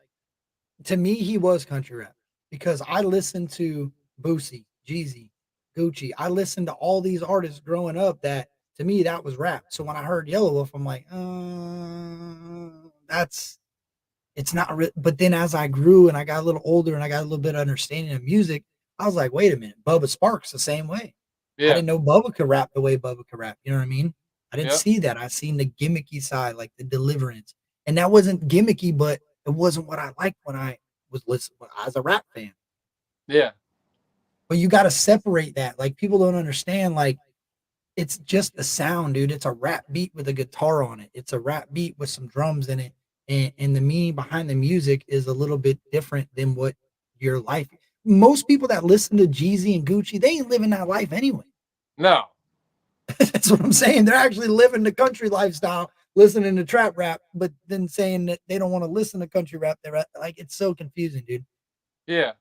to me, he was country rap because I listened to Boosie, Jeezy, Gucci. I listened to all these artists growing up that to me that was rap. So when I heard Yellow Wolf, I'm like, it's not real. But then as I grew and I got a little older and I got a little bit of understanding of music, I was like, wait a minute, Bubba Sparks the same way. I Yeah, didn't know Bubba could rap the way Bubba could rap. You know what I mean? I didn't Yep. see that. I seen the gimmicky side, like the deliverance. And that wasn't gimmicky, but it wasn't what I liked when I was listening as a rap fan. yeah. But you got to separate that. Like people don't understand. Like it's just the sound, dude. It's a rap beat with a guitar on it. It's a rap beat with some drums in it, and the meaning behind the music is a little bit different than what your life. Most people that listen to Jeezy and Gucci, they ain't living that life anyway. No. That's what I'm saying. They're actually living the country lifestyle, listening to trap rap, but then saying that they don't want to listen to country rap. They're like, it's so confusing, dude. Yeah.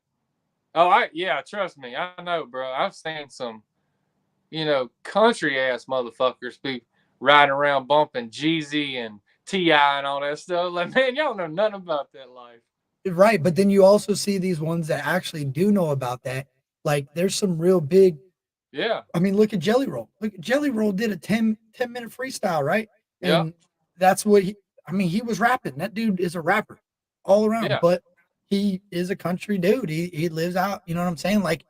Yeah, trust me. I know, bro. I've seen some, country ass motherfuckers be riding around bumping Jeezy and T.I. and all that stuff. Like, man, y'all know nothing about that life. Right. But then you also see these ones that actually do know about that. Like there's some real big. Yeah. I mean, look at Jelly Roll. Look, Jelly Roll did a 10-minute freestyle, right? Yeah. And that's what he was rapping. That dude is a rapper all around, Yeah. but he is a country dude. He lives out, you know what I'm saying? Like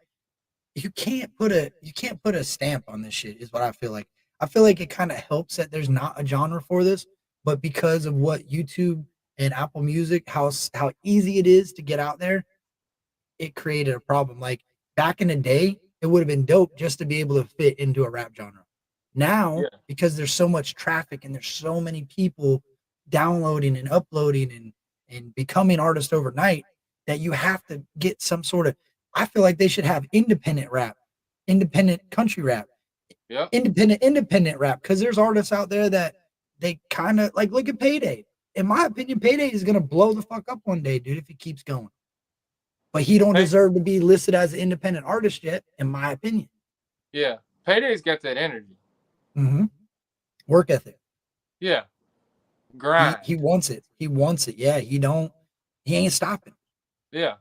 you can't put a stamp on this shit is what I feel like. I feel like it kind of helps that there's not a genre for this, but because of what YouTube and Apple Music, how easy it is to get out there, it created a problem. Like back in the day, it would have been dope just to be able to fit into a rap genre. Now, because there's so much traffic and there's so many people downloading and uploading and becoming artists overnight, that you have to get some sort of. I feel like they should have independent rap, independent country rap, independent rap, because there's artists out there that they kind of like. Look at Payday. In my opinion, Payday is gonna blow the fuck up one day, dude, if he keeps going. But he don't deserve to be listed as an independent artist yet, in my opinion. Yeah. Payday's got that energy. Mm-hmm. Work ethic. Yeah. Grind. He wants it. He wants it. Yeah. He ain't stopping. Yeah.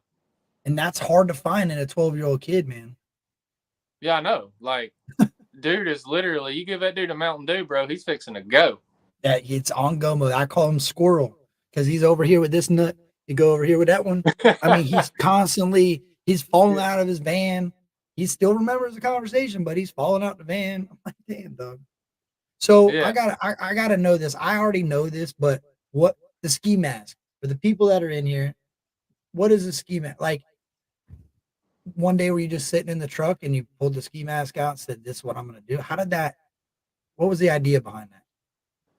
And that's hard to find in a 12-year-old kid, man. Yeah, I know. Like, dude is literally, you give that dude a Mountain Dew, bro, he's fixing to go. Yeah, it's on go mode. I call him Squirrel because he's over here with this nut. You go over here with that one. I mean, he's falling out of his van. He still remembers the conversation, but he's falling out the van. I'm like, damn, dog. So I gotta know this. I already know this, but what the ski mask for the people that are in here? What is a ski mask? Like one day were you just sitting in the truck and you pulled the ski mask out and said, "This is what I'm gonna do"? How did that? What was the idea behind that?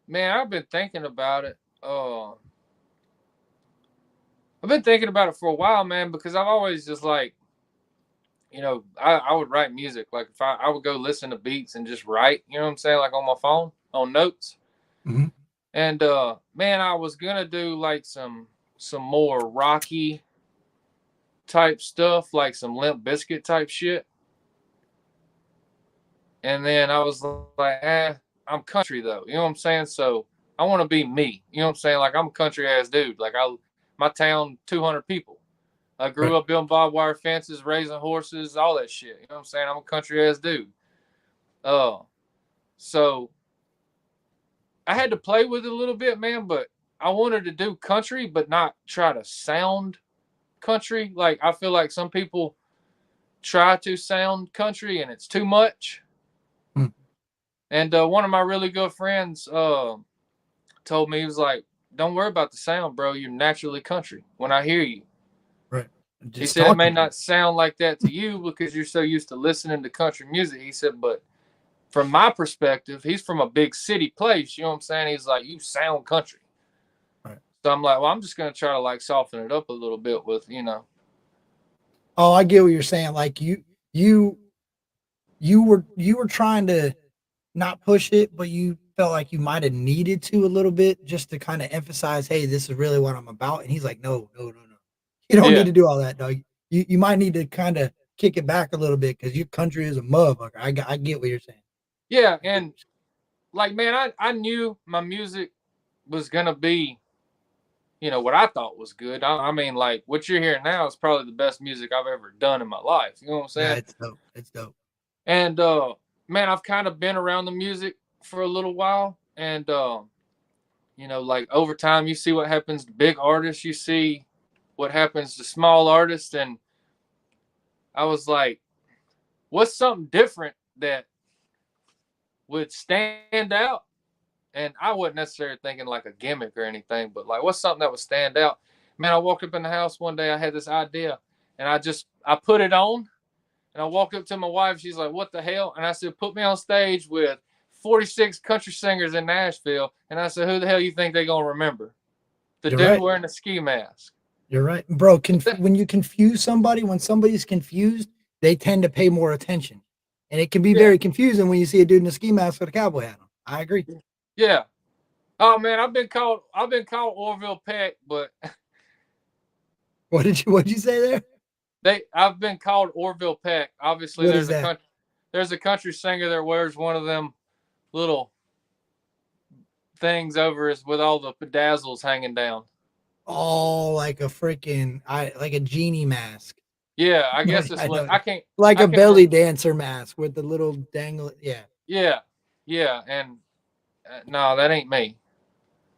Man, I've been thinking about it. I've been thinking about it for a while, man, because I've always just like, I would write music. Like if I would go listen to beats and just write, you know what I'm saying? Like on my phone, on notes. Mm-hmm. And man, I was gonna do like some more rocky type stuff, like some Limp Bizkit type shit. And then I was like, I'm country though, you know what I'm saying? So I want to be me, you know what I'm saying? Like I'm a country ass dude. Like my town, 200 people. I grew up building barbed wire fences, raising horses, all that shit. You know what I'm saying? I'm a country ass dude. So I had to play with it a little bit, man, but I wanted to do country, but not try to sound country. Like I feel like some people try to sound country and it's too much. And one of my really good friends told me, he was like, don't worry about the sound, bro. You're naturally country when I hear you. Right. He said it may not sound like that to you because you're so used to listening to country music. He said, but from my perspective, he's from a big city place. You know what I'm saying? He's like, you sound country. Right. So I'm like, well, I'm just going to try to like soften it up a little bit with, Oh, I get what you're saying. Like you were trying to not push it, but you felt like you might have needed to a little bit just to kind of emphasize, hey, this is really what I'm about. And he's like, no. You don't need to do all that, dog. You might need to kind of kick it back a little bit because your country is a motherfucker. I get what you're saying. Yeah, and like, man, I knew my music was gonna be, what I thought was good. I mean, like what you're hearing now is probably the best music I've ever done in my life. You know what I'm saying? Yeah, it's dope. It's dope. And man, I've kind of been around the music for a little while, and like over time, you see what happens to big artists. You see what happens to small artists, and I was like, what's something different that would stand out? And I wasn't necessarily thinking like a gimmick or anything, but like, what's something that would stand out? Man, I walked up in the house one day, I had this idea, and I put it on, And I walk up to my wife. She's like, "What the hell?" And I said, "Put me on stage with 46 country singers in Nashville." And I said, "Who the hell you think they're gonna remember? The You're dude right. wearing the ski mask." You're right, bro. When you confuse somebody, when somebody's confused, they tend to pay more attention, and it can be Yeah. very confusing when you see a dude in a ski mask with a cowboy hat on. I agree. Yeah. Oh man, I've been called Orville Peck, but What'd you say there? I've been called Orville Peck. Obviously, What is that? There's a country singer that wears one of them little things over his with all the bedazzles hanging down. Oh, like like a genie mask. Yeah, I No, guess it's I know. I can't Like I a can't belly dancer mask with the little dangle. Yeah. Yeah, and no, that ain't me.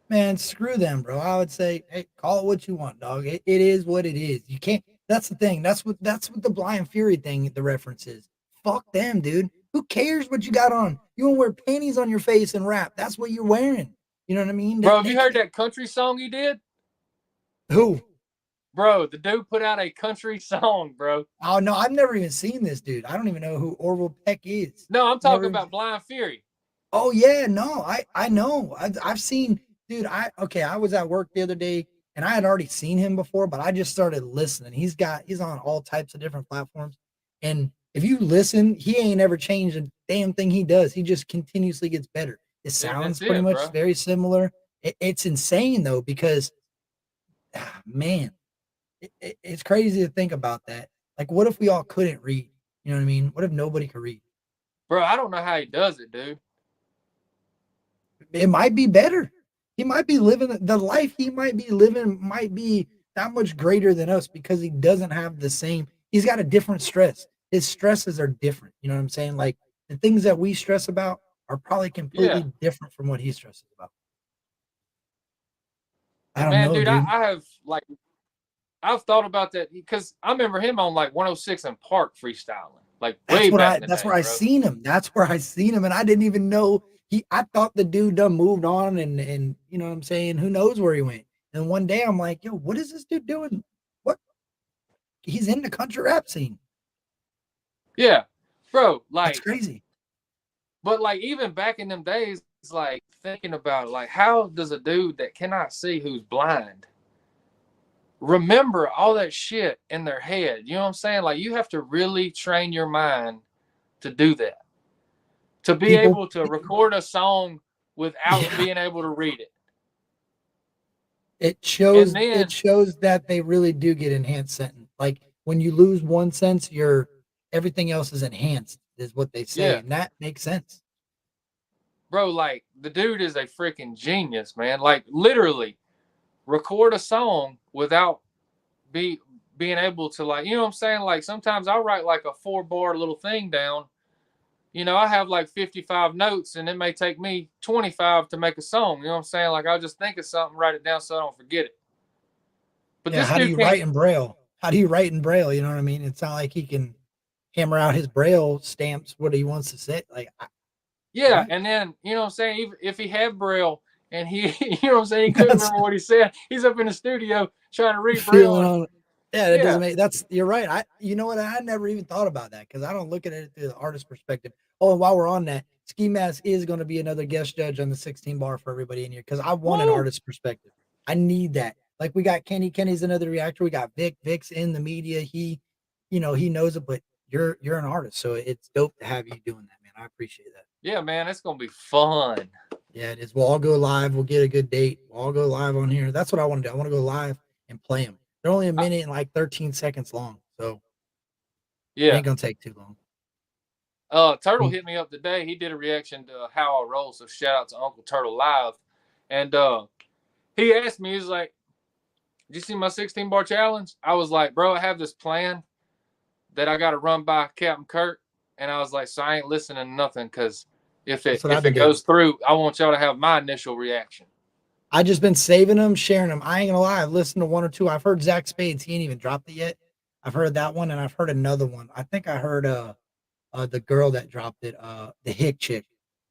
Man, screw them, bro. I would say, hey, call it what you want, dog. It is what it is. You can't. That's the thing. That's what the Blind Fury thing. The reference is. Fuck them, dude. Who cares what you got on? You want to wear panties on your face and rap? That's what you're wearing. You know what I mean? Bro, have you heard that country song he did? Who? Bro, the dude put out a country song, bro. Oh no, I've never even seen this dude. I don't even know who Orville Peck is. No, I'm talking about Blind Fury. Oh yeah, no, I know. I've seen, dude. I was at work the other day and I had already seen him before, but I just started listening. He's on all types of different platforms, and if you listen, he ain't ever changed a damn thing he does. He just continuously gets better. It sounds pretty much bro. very similar. It's insane though because, man, it's crazy to think about that. Like, what if we all couldn't read? You know what I mean? What if nobody could read? Bro, I don't know how he does it, dude. It might be better. He might be living the life he might be living might be that much greater than us because he doesn't have the same. He's got a different stress. His stresses are different. You know what I'm saying? Like the things that we stress about are probably completely different from what he stresses about. I don't know, dude. dude. I have like I've thought about that because I remember him on like 106 and Park freestyling. Like way back. That's where I seen him. That's where I seen him, and I didn't even know I thought the dude done moved on, and you know what I'm saying. Who knows where he went? And one day I'm like, yo, what is this dude doing? What? He's in the country rap scene. Yeah, bro. Like that's crazy. But like even back in them days, it's like thinking about like how does a dude that cannot see who's blind remember all that shit in their head? You know what I'm saying? Like you have to really train your mind to do that. To be able to record a song without being able to read it. It shows that they really do get enhanced sentence. Like when you lose one sense, everything else is enhanced, is what they say. Yeah. And that makes sense. Bro, like the dude is a freaking genius, man. Like literally record a song without being able to, like, you know what I'm saying? Like sometimes I'll write like a 4-bar little thing down. You know, I have like 55 notes and it may take me 25 to make a song. You know what I'm saying? Like I'll just think of something, write it down so I don't forget it. But yeah, how do you write in Braille? How do you write in Braille? You know what I mean? It's not like he can hammer out his Braille stamps what he wants to say. Like, yeah, right? And then, you know what I'm saying? Even if he had Braille and he, you know what I'm saying, he couldn't remember what he said, he's up in the studio trying to read Braille. Yeah, that doesn't make you're right. You know what? I never even thought about that because I don't look at it through the artist perspective. Oh, and while we're on that, Ski Mask is going to be another guest judge on the 16 bar for everybody in here because I want an artist perspective. I need that. Like we got Kenny. Kenny's another reactor. We got Vic. Vic's in the media. He knows it, but you're an artist, so it's dope to have you doing that, man. I appreciate that. Yeah, man, it's gonna be fun. Yeah, it is. We'll all go live. We'll get a good date. We'll all go live on here. That's what I want to do. I want to go live and play them. They're only a minute and like 13 seconds long, so yeah, it ain't gonna take too long. Turtle hit me up today. He did a reaction to How I Roll, so shout out to Uncle Turtle Live. And he asked me, he's like, did you see my 16 bar challenge? I was like, bro, I have this plan that I got to run by Captain Kurt. And I was like, so I ain't listening to nothing because if it goes through, I want y'all to have my initial reaction. I just been saving them, sharing them. I ain't gonna lie, I've listened to one or two. I've heard Zach Spades. He ain't even dropped it yet. I've heard that one, and I've heard another one. I think I heard the girl that dropped it, the Hick chick.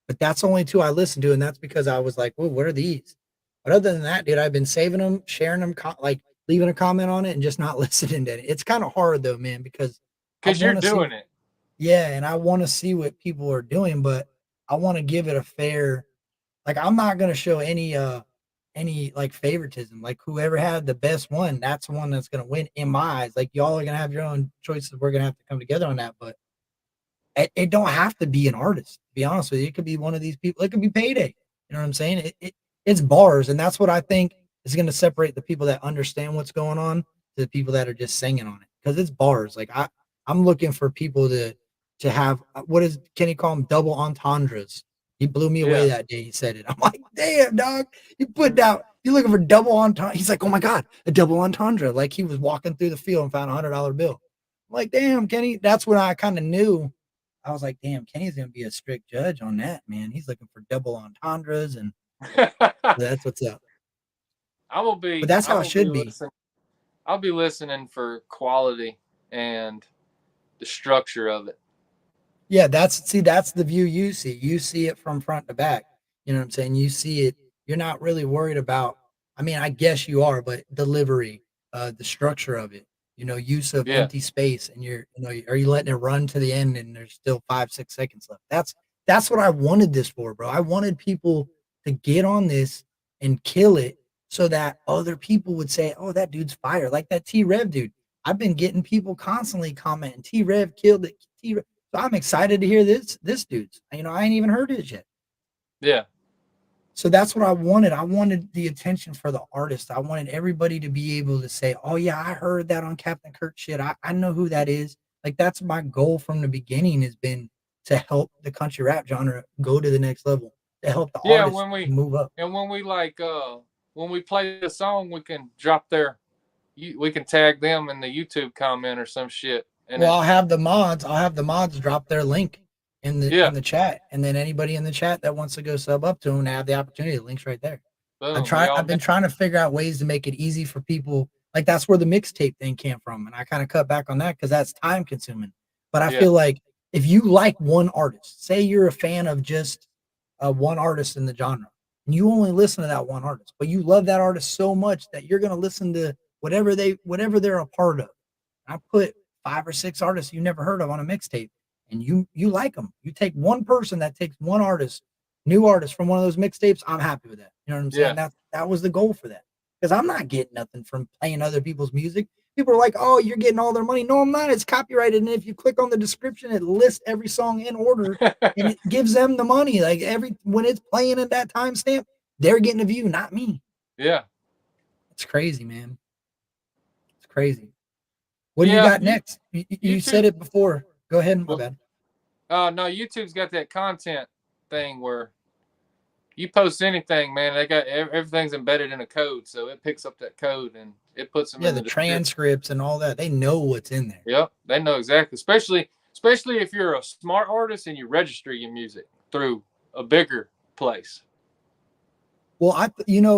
But that's the only two I listened to, and that's because I was like, well, what are these? But other than that, dude, I've been saving them, sharing them, like leaving a comment on it, and just not listening to it. It's kind of hard though, man, because you're doing it. Yeah, and I want to see what people are doing, but I want to give it a fair, like I'm not gonna show any like favoritism. Like whoever had the best one, that's the one that's gonna win in my eyes. Like y'all are gonna have your own choices. We're gonna have to come together on that, but it don't have to be an artist. To be honest with you, it could be one of these people. It could be Payday. You know what I'm saying? It's bars, and that's what I think is going to separate the people that understand what's going on to the people that are just singing on it because it's bars. Like I'm looking for people to have what does Kenny call them double entendres. He blew me away Yeah. that day. He said it. I'm like, damn, dog. You put down. You're looking for double entendre. He's like, oh my god, a double entendre. Like he was walking through the field and found $100 bill. I'm like, damn, Kenny. That's when I kind of knew I was like, damn, Kenny's gonna be a strict judge on that, man. He's looking for double entendres, and that's what's up. But that's I'm how it gonna be should be. listening. I'll be listening for quality and the structure of it. Yeah, that's the view you see. You see it from front to back. You know what I'm saying? You see it. You're not really worried about. I mean, I guess you are, but delivery, the structure of it. Use of Yeah. empty space, and are you letting it run to the end, and there's still 5-6 seconds left? That's what I wanted this for, bro. I wanted people to get on this and kill it, so that other people would say, "Oh, that dude's fire!" Like that T Rev dude. I've been getting people constantly commenting, "T Rev killed it." So I'm excited to hear this dude's. I ain't even heard it yet. Yeah. So that's what I wanted. I wanted the attention for the artist. I wanted everybody to be able to say, "Oh yeah, I heard that on Captain Kirk shit. I know who that is." Like that's my goal from the beginning has been to help the country rap genre go to the next level, to help the Yeah, artists move up. when we like when we play the song, we can drop we can tag them in the YouTube comment or some shit. And Well, then I'll have the mods drop their link in the yeah, in the chat, and then anybody in the chat that wants to go sub up to them have the opportunity. The link's right there. boom, we all I've been trying to figure out ways to make it easy for people. Like that's where the mixtape thing came from, and I kind of cut back on that because that's time consuming. But I yeah, feel like if you like one artist, say you're a fan of just one artist in the genre, and you only listen to that one artist, but you love that artist so much that you're gonna listen to whatever they're a part of. I put 5 or 6 artists you never heard of on a mixtape, and you like them. You take one person that takes one artist, new artist from one of those mixtapes. I'm happy with that. You know what I'm saying? yeah, That was the goal for that. Because I'm not getting nothing from playing other people's music. People are like, "Oh, you're getting all their money." No, I'm not. It's copyrighted, and if you click on the description, it lists every song in order, and it gives them the money. Like when it's playing at that timestamp, they're getting a view, not me. yeah, It's crazy, man. It's crazy. What do you yeah. got next? You said YouTube. it before. Go ahead. My Well, bad. no, YouTube's got that content thing where you post anything, man. They got everything's embedded in a code, so it picks up that code and it puts them Yeah, in the the description. transcripts and all that. They know what's in there. Yep, they know exactly. Especially if you're a smart artist and you register your music through a bigger place. Well,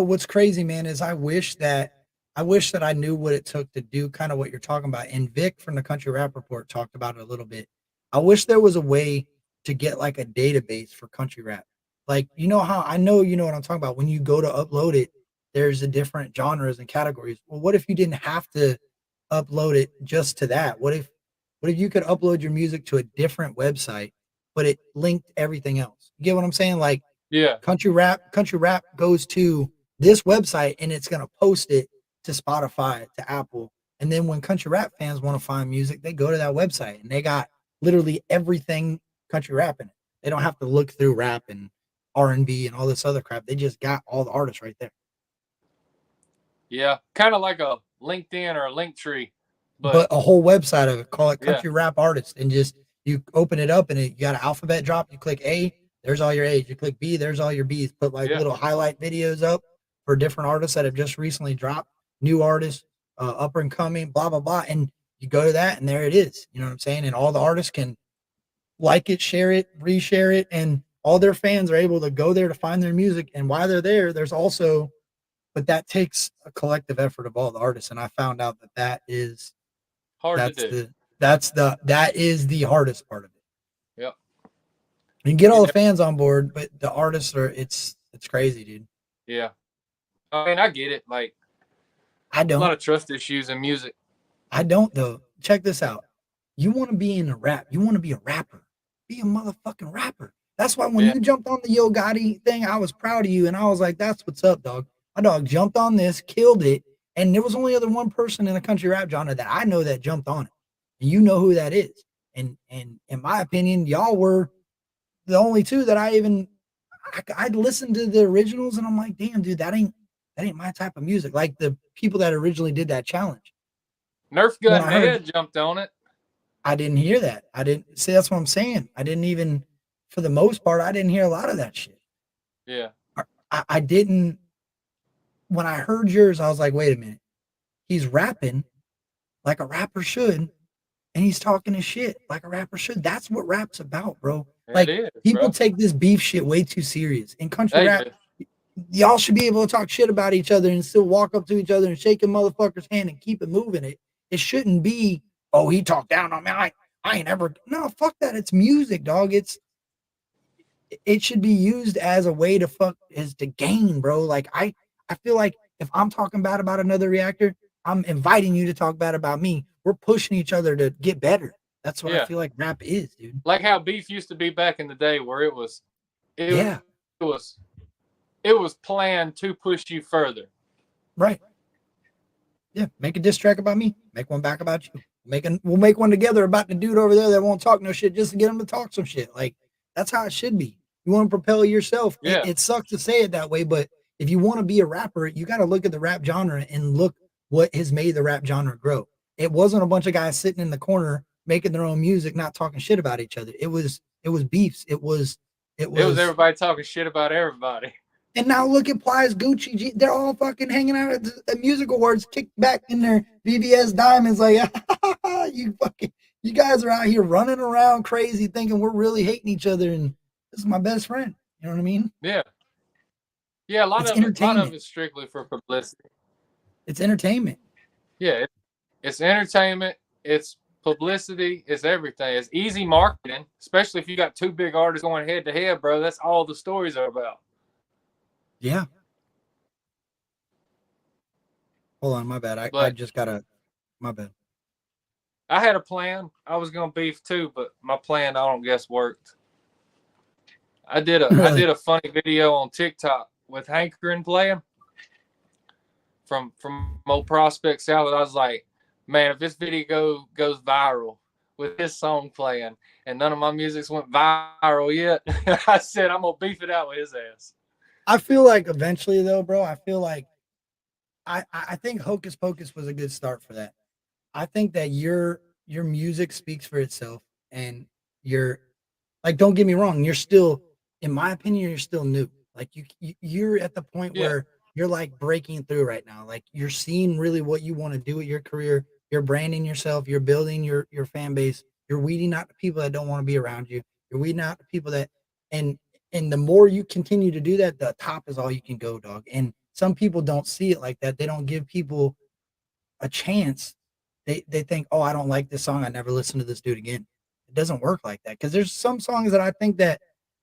what's crazy, man, is I wish that I knew what it took to do kind of what you're talking about. And Vic from the Country Rap Report talked about it a little bit. I wish there was a way to get like a database for country rap. Like, how I know you know what I'm talking about. When you go to upload it, there's a different genres and categories. Well, what if you didn't have to upload it just to that? What if you could upload your music to a different website, but it linked everything else? You get what I'm saying? Like Yeah, country rap goes to this website and it's going to post it to Spotify, to Apple. And then when country rap fans want to find music, they go to that website and they got literally everything country rap in it. They don't have to look through rap and R&B and all this other crap. They just got all the artists right there. yeah, kind of like a LinkedIn or a Linktree, But a whole website of it, call it yeah, country rap artist, and just you open it up and you got an alphabet drop. You click A, there's all your A's. You click B, there's all your B's. Put like yeah, little highlight videos up for different artists that have just recently dropped, new artists, up and coming, blah blah blah, and you go to that and there it is. You know what I'm saying? And all the artists can like it, share it, reshare it, and all their fans are able to go there to find their music. And while they're there, there's also, but that takes a collective effort of all the artists. And I found out that is hard to that's do. that is the hardest part of it. Yep. You can get all the fans on board, but the artists are it's crazy, dude. Yeah. I mean, I get it. Like I a lot don't. of trust issues in music. I don't though. Check this out. you want to be in a rap. You want to be a rapper. Be a motherfucking rapper. That's why when Yeah. you jumped on the Yo Gotti thing, I was proud of you. And I was like, that's what's up, dog. My dog jumped on this, killed it. And there was only other one person in the country rap genre that I know that jumped on it. And you know who that is. And in my opinion, y'all were the only two that I'd listen to the originals and I'm like, damn, dude, that ain't my type of music. Like the people that originally did that challenge. Nerf When Gun I heard- Head jumped on it. I didn't hear that. I didn't see. That's what I'm saying. I didn't even, for the most part, I didn't hear a lot of that shit. Yeah. I didn't. When I heard yours, I was like, wait a minute. He's rapping like a rapper should, and he's talking his shit like a rapper should. That's what rap's about, bro. Like It is, people bro. take this beef shit way too serious. In country They rap, do. y'all should be able to talk shit about each other and still walk up to each other and shake a motherfucker's hand and keep it moving. It shouldn't be, oh, he talked down on me. I ain't ever. No, fuck that. It's music, dog. It should be used as a way to gain, bro. Like I feel like if I'm talking bad about another reactor, I'm inviting you to talk bad about me. We're pushing each other to get better. That's what I Yeah. feel like rap is, dude. Like how beef used to be back in the day, where it was planned to push you further. Right. Yeah, make a diss track about me. Make one back about you. We'll make one together about the dude over there that won't talk no shit just to get him to talk some shit. Like that's how it should be. You want to propel yourself. Yeah. It sucks to say it that way, but if you want to be a rapper, you got to look at the rap genre and look what has made the rap genre grow. It wasn't a bunch of guys sitting in the corner making their own music, not talking shit about each other. It was beefs. It was everybody talking shit about everybody. And now look at Plies, Gucci, G. They're all fucking hanging out at the music awards, kicked back in their VVS diamonds. Like, you guys are out here running around crazy, thinking we're really hating each other, and this is my best friend. You know what I mean? Yeah. Yeah, a lot of it's strictly for publicity. It's entertainment. Yeah, it's entertainment. It's publicity. It's everything. It's easy marketing, especially if you got two big artists going head to head, bro. That's all the stories are about. Yeah. Hold on, my bad. I just got my bad. I had a plan. I was gonna beef too, but my plan I don't guess worked. I did a funny video on TikTok with Hankering playing from old Prospect South. I was like, man, if this video goes viral with this song playing and none of my music's went viral yet, I said I'm gonna beef it out with his ass. I feel like eventually though, bro, I feel like I think Hocus Pocus was a good start for that. I think that your music speaks for itself, and you're like, don't get me wrong, you're still, in my opinion, you're still new. Like you're at the point where you're like breaking through right now. Like you're seeing really what you want to do with your career. You're branding yourself. You're building your fan base. You're weeding out the people that don't want to be around you. You're weeding out the people that, and the more you continue to do that, the top is all you can go, dog. And some people don't see it like that. They don't give people a chance. They think, oh, I don't like this song. I never listen to this dude again. It doesn't work like that. Because there's some songs that I think that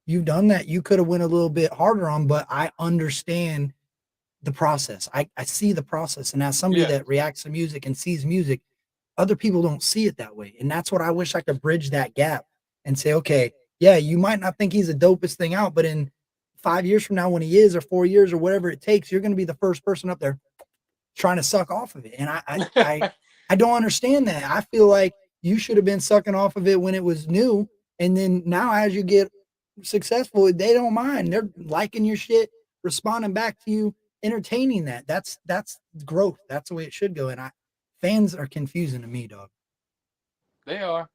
you've done that you could have went a little bit harder on, but I understand the process. I see the process. And as somebody that reacts to music and sees music, other people don't see it that way. And that's what I wish I could bridge that gap and say, okay, yeah, you might not think he's the dopest thing out, but in 5 years from now, when he is, or 4 years, or whatever it takes, you're going to be the first person up there trying to suck off of it. And I don't understand that. I feel like you should have been sucking off of it when it was new. And then now as you get successful, they don't mind. They're liking your shit, responding back to you, entertaining that. That's growth. That's the way it should go. And fans are confusing to me, dog. They are.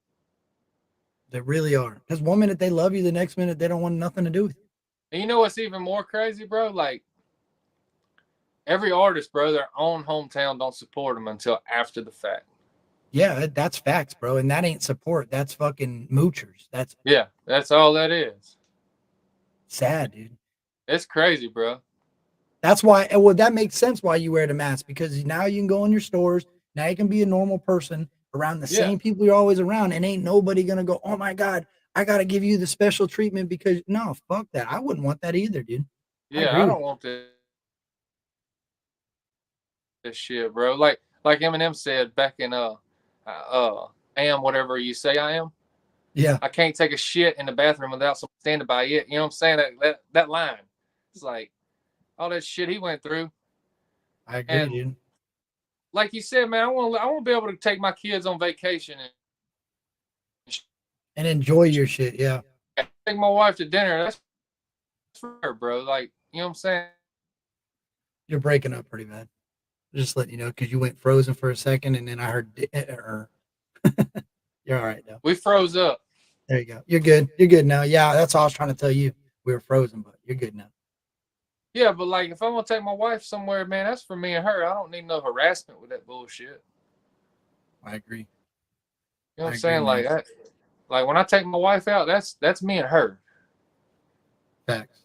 They really are. Because one minute they love you, the next minute they don't want nothing to do with you. And you know what's even more crazy, bro? Like every artist, bro, their own hometown don't support them until after the fact. Yeah, that's facts, bro. And that ain't support. That's fucking moochers. That's all that is. Sad, dude. It's crazy, bro. That's why, well, that makes sense why you wear the mask, because now you can go in your stores. Now you can be a normal person around the same people you're always around, and ain't nobody going to go, oh my God, I got to give you the special treatment because, no, fuck that. I wouldn't want that either, dude. Yeah, I don't want this shit, bro. Like Eminem said back in am whatever you say I am. Yeah, I can't take a shit in the bathroom without someone standing by it. You know what I'm saying? That line. It's like all that shit he went through. I agree, And dude. like you said, man, I want to be able to take my kids on vacation and And enjoy your shit. Yeah. take my wife to dinner. That's for her, bro. Like, you know what I'm saying? You're breaking up pretty bad. Just letting you know because you went frozen for a second, and then I heard. You're all right though. We froze up. There you go. You're good. You're good now. Yeah, that's all I was trying to tell you. We were frozen, but you're good now. Yeah, but like if I want to take my wife somewhere, man, that's for me and her. I don't need no harassment with that bullshit. I agree. You know what I I'm saying? agree, man. Like when I take my wife out, that's me and her. Facts.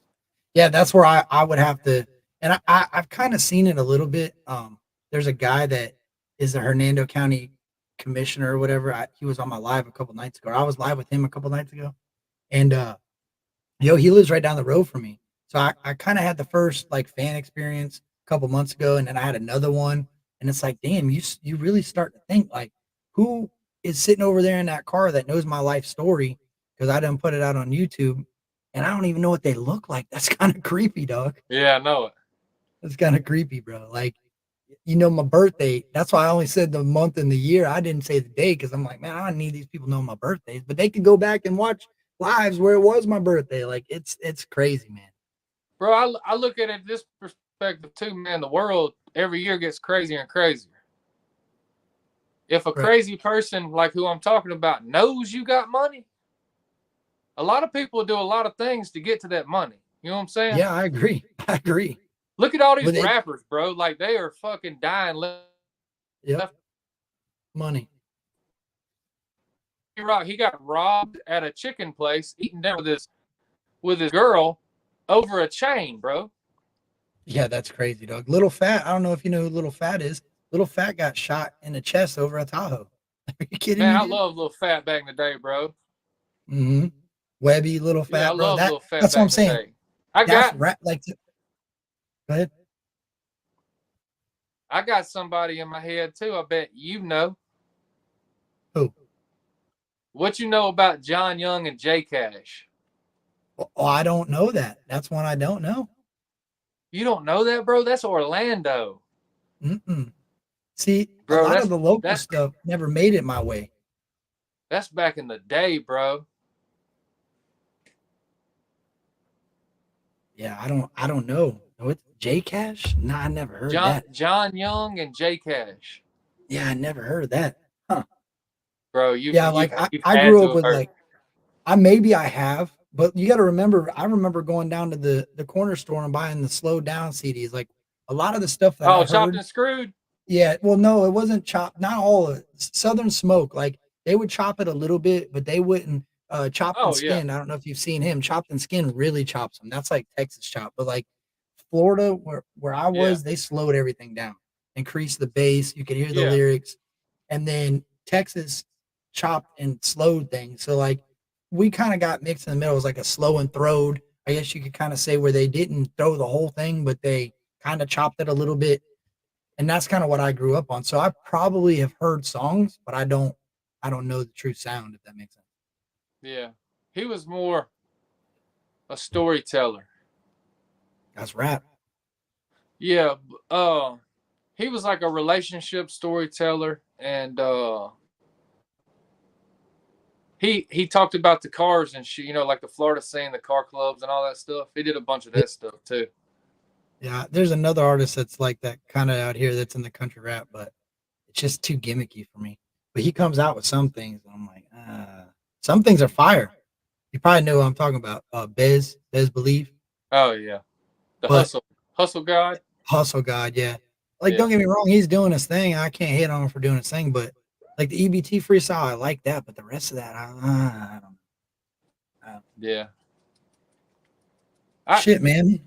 Yeah, that's where I would have to, and I've kind of seen it a little bit. There's a guy that is the Hernando County commissioner or whatever. He was on my live a couple nights ago. I was live with him a couple nights ago, and he lives right down the road from me. So I kind of had the first like fan experience a couple months ago, and then I had another one, and it's like, damn, you really start to think like, who is sitting over there in that car that knows my life story because I didn't put it out on YouTube, and I don't even know what they look like. That's kind of creepy, dog. Yeah, I know it. That's kind of creepy, bro. Like, my birthday. That's why I only said the month and the year. I didn't say the day because I'm like, man, I don't need these people knowing my birthdays, but they can go back and watch lives where it was my birthday. Like, it's crazy, man. Bro, I look at it this perspective too, man. The world every year gets crazier and crazier. If a Right. crazy person like who I'm talking about knows you got money, a lot of people do a lot of things to get to that money. You know what I'm saying? Yeah, I agree. I agree. Look at all these But rappers, bro. Like they are fucking dying left. Yep. Money. Rock, he got robbed at a chicken place, eating dinner with his girl over a chain, bro. Yeah, that's crazy, dog. Little Fat. I don't know if you know who Little Fat is. Little Fat got shot in the chest over a Tahoe. Are you kidding Man, me? I love Lil Fat back in the day, bro. Mm-hmm. Webby, Little Yeah, I Fat, bro. love Lil Fat That's what back I'm in the saying. day. I That's got rap. Like, go ahead. somebody in my head too. I bet you know. Who? What you know about John Young and J Cash? Oh, I don't know that. That's one I don't know. You don't know that, bro? That's Orlando. Mm-mm. See, a Bro, lot of the local that's stuff never made it my way. that's back in the day, bro. Yeah, I don't know. What J Cash? Nah, I never heard that. John Young and J Cash. Yeah, I never heard that. Huh. Bro, Yeah, like you've I had grew to up have with heard. like I have, but you got to remember. I remember going down to the corner store and buying the slow down CDs. Like a lot of the stuff that I Oh, Chopped heard. and Screwed. Yeah, well, no, it wasn't chopped. Not all of it. Southern Smoke, like they would chop it a little bit, but they wouldn't. Chopped and Oh yeah, Skin. I don't know if you've seen him. Chopped and Skin really chops them. That's like Texas chop, but like Florida, where I yeah, was, they slowed everything down, increased the bass. You could hear the yeah. lyrics, and then Texas chopped and slowed things. So like we kind of got mixed in the middle. It was like a slow and throwed. I guess you could kind of say where they didn't throw the whole thing, but they kind of chopped it a little bit, and that's kind of what I grew up on. So I probably have heard songs, but I don't know the true sound, if that makes sense. Yeah, he was more a storyteller. That's rap. Yeah, he was like a relationship storyteller, and he talked about the cars and shit, like the Florida scene, the car clubs, and all that stuff. He did a bunch of that stuff too. Yeah, there's another artist that's like that kind of out here that's in the country rap, but it's just too gimmicky for me. But he comes out with some things, and I'm like, some things are fire. You probably know who I'm talking about. Bez Believe. Oh yeah, the But hustle god. Hustle God, yeah. Like, Yeah. don't get me wrong, he's doing his thing. I can't hate on him for doing his thing, but like the EBT freestyle, I like that. But the rest of that, I don't know. Yeah. Shit, man.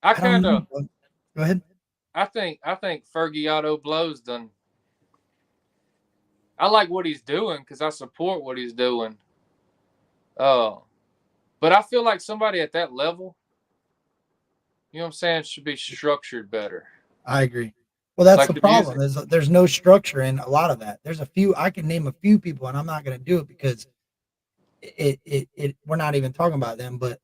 I I don't kind know. of. Go ahead. I think Fergie Otto Blows done. I like what he's doing because I support what he's doing. But I feel like somebody at that level, you know what I'm saying, should be structured better. I agree. Well, that's like the the problem. music. There's no structure in a lot of that. There's a few I can name a few people, and I'm not going to do it because we're not even talking about them. But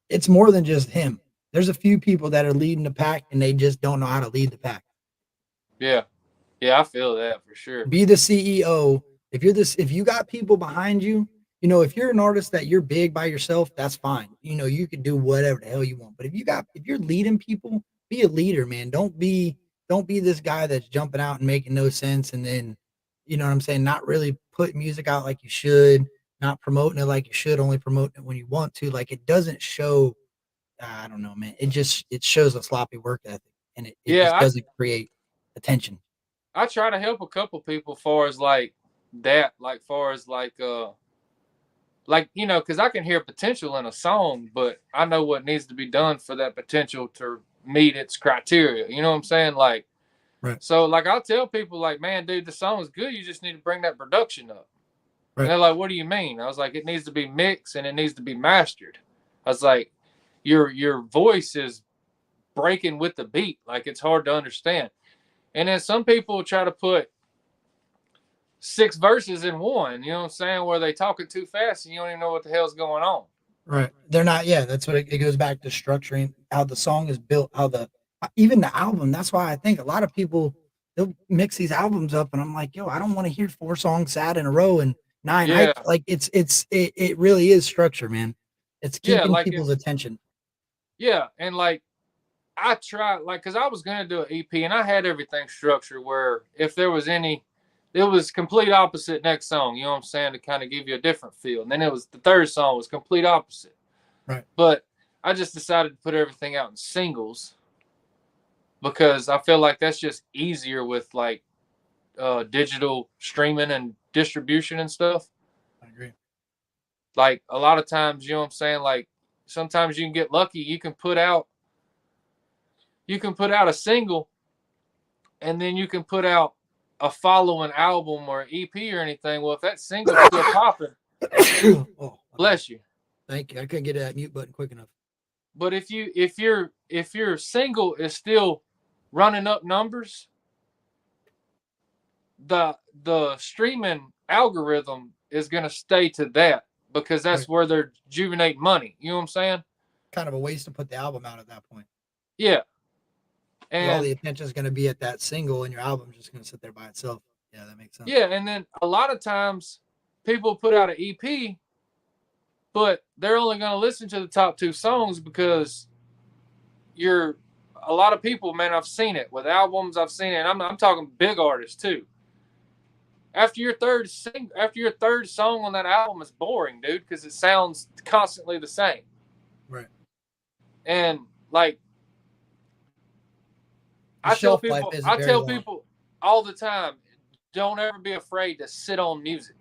it's more than just him. There's a few people that are leading the pack, and they just don't know how to lead the pack. Yeah. Yeah, I feel that for sure. Be the CEO. If you got people behind you, if you're an artist that you're big by yourself, that's fine. You can do whatever the hell you want. But if you're leading people, be a leader, man. Don't be this guy that's jumping out and making no sense, and then, you know what I'm saying, not really putting music out like you should, not promoting it like you should, only promoting it when you want to. Like, it doesn't show. I don't know, man. It shows a sloppy work ethic, and it Yeah, just doesn't create attention. I try to help a couple people far as like that, like far as like because I can hear potential in a song, but I know what needs to be done for that potential to meet its criteria. You know what I'm saying? Like, Right. so like I'll tell people like, man, dude, the song is good. You just need to bring that production up. Right. And they're like, what do you mean? I was like, it needs to be mixed and it needs to be mastered. I was like, your voice is breaking with the beat. Like, it's hard to understand. And then some people try to put 6 verses in one, you know what I'm saying, where they talking too fast and you don't even know what the hell's going on. Right. They're not, yeah, that's what it goes back to structuring how the song is built, even the album. That's why I think a lot of people, they'll mix these albums up and I'm like, yo, I don't want to hear 4 songs sad in a row and 9 Yeah. hype. Like it really is structure, man. It's keeping like people's attention. Yeah. And like, I tried, like, because I was going to do an EP and I had everything structured where if there was any, it was complete opposite next song, you know what I'm saying, to kind of give you a different feel. And then it was the third song was complete opposite. Right. But I just decided to put everything out in singles because I feel like that's just easier with like digital streaming and distribution and stuff. I agree. Like a lot of times, you know what I'm saying, like sometimes you can get lucky. You can put out a single and then you can put out a following album or EP or anything. Well, if that single's still popping, Oh, bless you. thank you. I couldn't get to that mute button quick enough. But if your single is still running up numbers, the streaming algorithm is going to stay to that because that's Right. where they're juvenating money. You know what I'm saying? Kind of a waste to put the album out at that point. Yeah. 'Cause all the And attention is going to be at that single and your album's just going to sit there by itself. Yeah, that makes sense. yeah, and then a lot of times people put out an EP, but they're only going to listen to the top 2 songs because a lot of people, man, I've seen it with albums. I've seen it. And I'm talking big artists too. After your third song on that album is boring, dude, because it sounds constantly the same. Right. And like, The I tell shelf life people, isn't very long. all the time, don't ever be afraid to sit on music.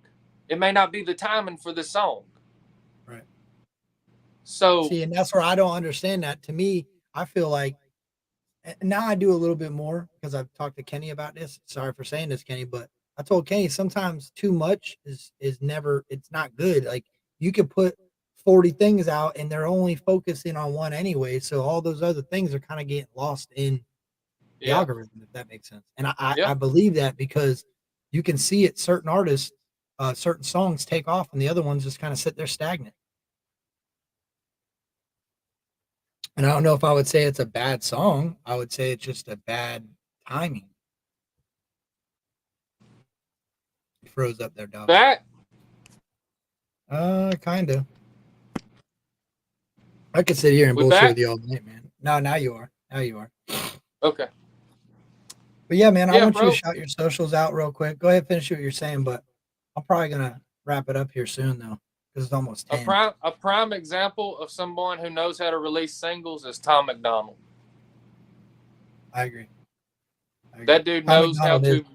It may not be the timing for the song. Right. So See, and that's where I don't understand that. To me, I feel like now I do a little bit more because I've talked to Kenny about this. Sorry for saying this, Kenny, but I told Kenny sometimes too much is never, it's not good. Like, you could put 40 things out and they're only focusing on one anyway. So all those other things are kind of getting lost in the algorithm, if that makes sense. And I believe that because you can see it, certain artists, certain songs take off and the other ones just kind of sit there stagnant. And I don't know if I would say it's a bad song. I would say it's just a bad timing. You froze up there, dog. back. Kind of. I could sit here and We bullshit back? with you all night, man. No, now you are. Now you are. Okay. But yeah, man, I Yeah, want you bro. to shout your socials out real quick. Go ahead, finish what you're saying, but I'm probably gonna wrap it up here soon though, because it's almost 10. A prime example of someone who knows how to release singles is Tom McDonald. I agree. That dude Tom knows how McDonald to.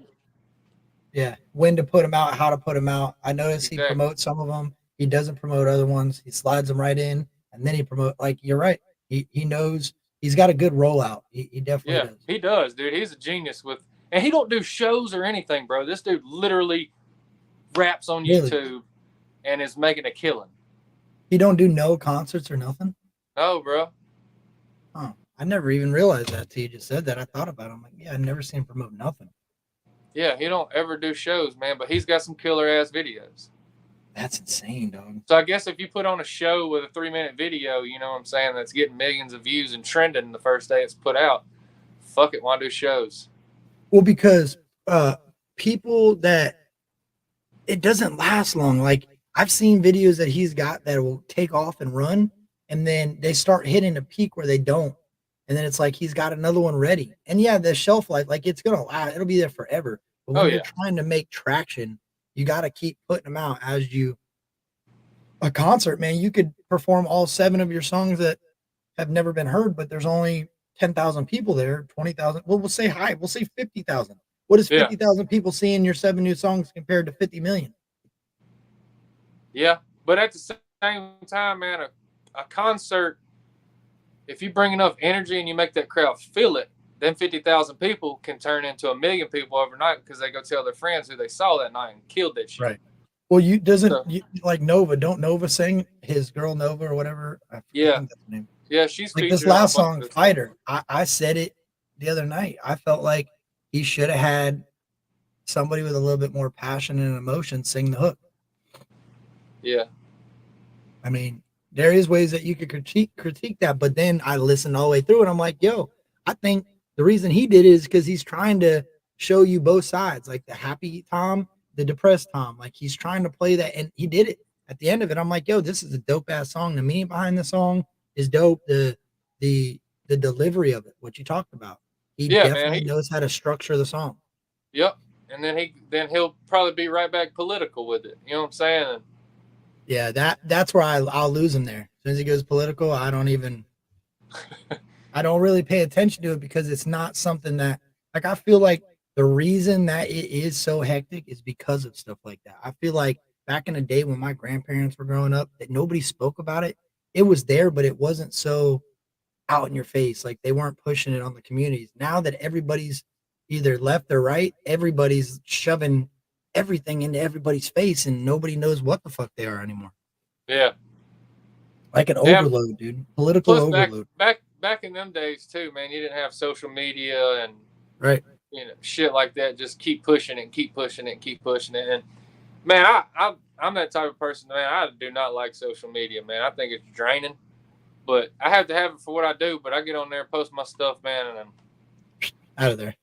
Yeah, when to put them out, how to put them out. I notice he Exactly. promotes some of them. He doesn't promote other ones. He slides them right in, and then he promote. Like, you're right. He knows. He's got a good rollout. He definitely Yeah, does. he does, dude. He's a genius with, and he don't do shows or anything, bro. This dude literally raps on Really? YouTube and is making a killing. He don't do no concerts or nothing. No, bro. Oh, I never even realized that till you just said that. I thought about it. I'm like, yeah, I never seen him promote nothing. Yeah, he don't ever do shows, man, but he's got some killer ass videos. That's insane, dog. So I guess if you put on a show with a 3-minute video, you know what I'm saying, that's getting millions of views and trending the first day it's put out, fuck it, why do shows? Well, because people that it doesn't last long. Like I've seen videos that he's got that will take off and run, and then they start hitting a peak where they don't. And then it's like he's got another one ready. And yeah, the shelf life, like it's gonna last, it'll be there forever. But when you're trying to make traction, you got to keep putting them out as you a concert, man. You could perform all 7 of your songs that have never been heard, but there's only 10,000 people there, 20,000. Well, we'll say high, we'll say 50,000. What is 50,000 people seeing your 7 new songs compared to 50 million? Yeah, but at the same time, man, a concert, if you bring enough energy and you make that crowd feel it, then 50,000 people can turn into 1 million people overnight because they go tell their friends who they saw that night and killed that shit. Right. Well, like Nova, don't Nova sing his girl Nova or whatever? Yeah. That's her name. Yeah, she's like this last song, Fighter. I said it the other night. I felt like he should have had somebody with a little bit more passion and emotion sing the hook. Yeah. I mean, there is ways that you could critique that, but then I listened all the way through and I'm like, yo, I think the reason he did it is because he's trying to show you both sides, like the happy Tom, the depressed Tom. Like he's trying to play that, and he did it. At the end of it, I'm like, yo, this is a dope ass song. The meaning behind the song is dope. The delivery of it, what you talked about. He definitely knows how to structure the song. Yep. And then he'll probably be right back political with it. You know what I'm saying? Yeah, that's where I'll lose him there. As soon as he goes political, I don't really pay attention to it because it's not something that, like, I feel like the reason that it is so hectic is because of stuff like that. I feel like back in the day when my grandparents were growing up, that nobody spoke about it. It was there, but it wasn't so out in your face. Like they weren't pushing it on the communities. Now that everybody's either left or right, everybody's shoving everything into everybody's face and nobody knows what the fuck they are anymore. Yeah. Like an overload, dude. Political overload. Back in them days too, man, you didn't have social media and right, shit like that. Just keep pushing it, keep pushing it, keep pushing it. And man, I'm that type of person, man. I do not like social media, man. I think it's draining. But I have to have it for what I do. But I get on there and post my stuff, man, and then out of there.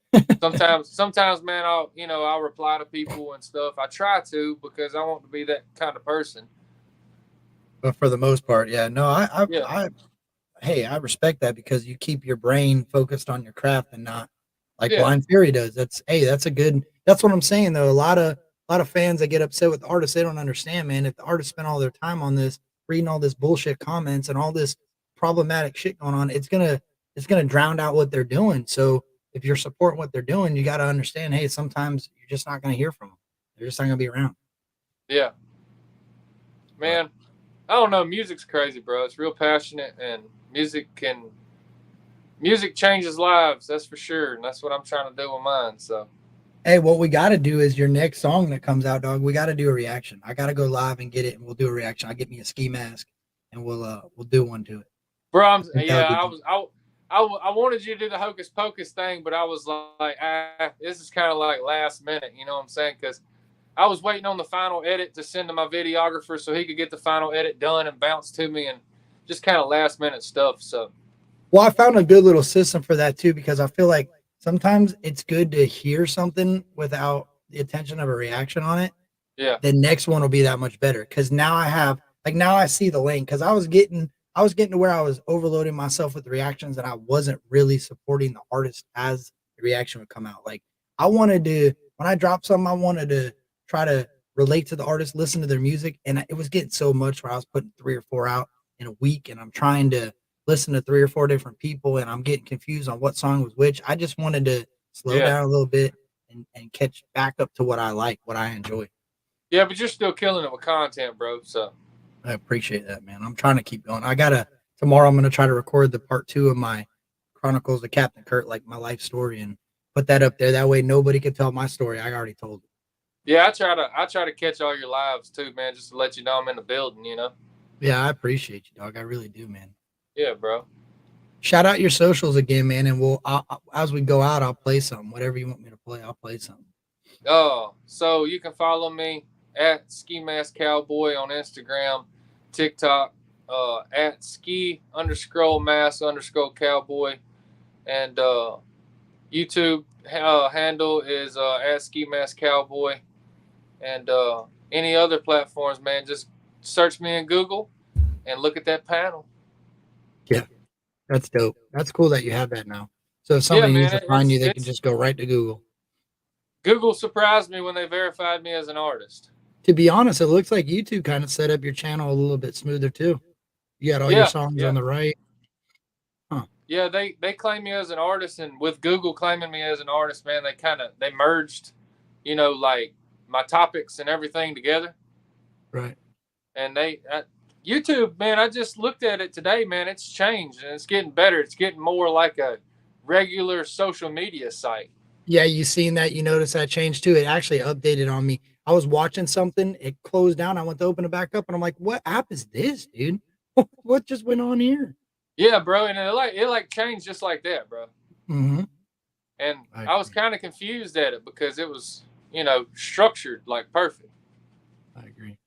sometimes, man, I'll reply to people and stuff. I try to because I want to be that kind of person. But for the most part, yeah, no, I respect that because you keep your brain focused on your craft and not like Blind Fury does. That's what I'm saying though. A lot of fans that get upset with the artists, they don't understand, man. If the artists spend all their time on this, reading all this bullshit comments and all this problematic shit going on, it's gonna drown out what they're doing. So if you're supporting what they're doing, you got to understand, hey, sometimes you're just not going to hear from them. They're just not going to be around. Yeah. Man, I don't know. Music's crazy, bro. It's real passionate, and music changes lives. That's for sure. And that's what I'm trying to do with mine. So, hey, what we got to do is your next song that comes out, dog. We got to do a reaction. I got to go live and get it, and we'll do a reaction. I'll get me a ski mask, and we'll do one to it. Bro, I wanted you to do the Hocus Pocus thing, but I was like, this is kind of like last minute, you know what I'm saying? Because I was waiting on the final edit to send to my videographer so he could get the final edit done and bounce to me, and just kind of last minute stuff. So, well, I found a good little system for that too, because I feel like sometimes it's good to hear something without the attention of a reaction on it. Yeah. The next one will be that much better because now I see the lane because I was getting to where I was overloading myself with the reactions and I wasn't really supporting the artist as the reaction would come out. Like when I dropped something, I wanted to try to relate to the artist, listen to their music. And it was getting so much where I was putting 3 or 4 out in a week and I'm trying to listen to 3 or 4 different people and I'm getting confused on what song was which. I just wanted to slow down a little bit and catch back up to what I like, what I enjoy. Yeah, but you're still killing it with content, bro. So I appreciate that, man. I'm trying to keep going. Tomorrow I'm going to try to record the part 2 of my Chronicles of Captain Kurt, like my life story, and put that up there. That way nobody can tell my story. I already told it. Yeah, I try to catch all your lives too, man, just to let you know I'm in the building, you know? Yeah, I appreciate you, dog. I really do, man. Yeah, bro. Shout out your socials again, man, and as we go out, I'll play something. Whatever you want me to play, I'll play something. So you can follow me at Ski Mask Cowboy on Instagram, TikTok, at ski_mask_cowboy, and YouTube handle is at Ski Mask Cowboy, and any other platforms, man. Just search me in Google and look at that panel. Yeah, that's dope. That's cool that you have that now. So if somebody Yeah, needs man, to find you, they can just go right to Google. Google surprised me when they verified me as an artist. To be honest, it looks like YouTube kind of set up your channel a little bit smoother too. You got all your songs on the right. Yeah, they claim me as an artist, and with Google claiming me as an artist, man, they merged, like my topics and everything together. Right. And YouTube, man, I just looked at it today, man. It's changed and it's getting better. It's getting more like a regular social media site. Yeah, you seen that? You noticed that change too? It actually updated on me. I was watching something, it closed down. I went to open it back up, and I'm like, "What app is this, dude? What just went on here?" Yeah, bro, and it changed just like that, bro. Mm-hmm. And I was kind of confused at it because it was, structured like perfect. I agree.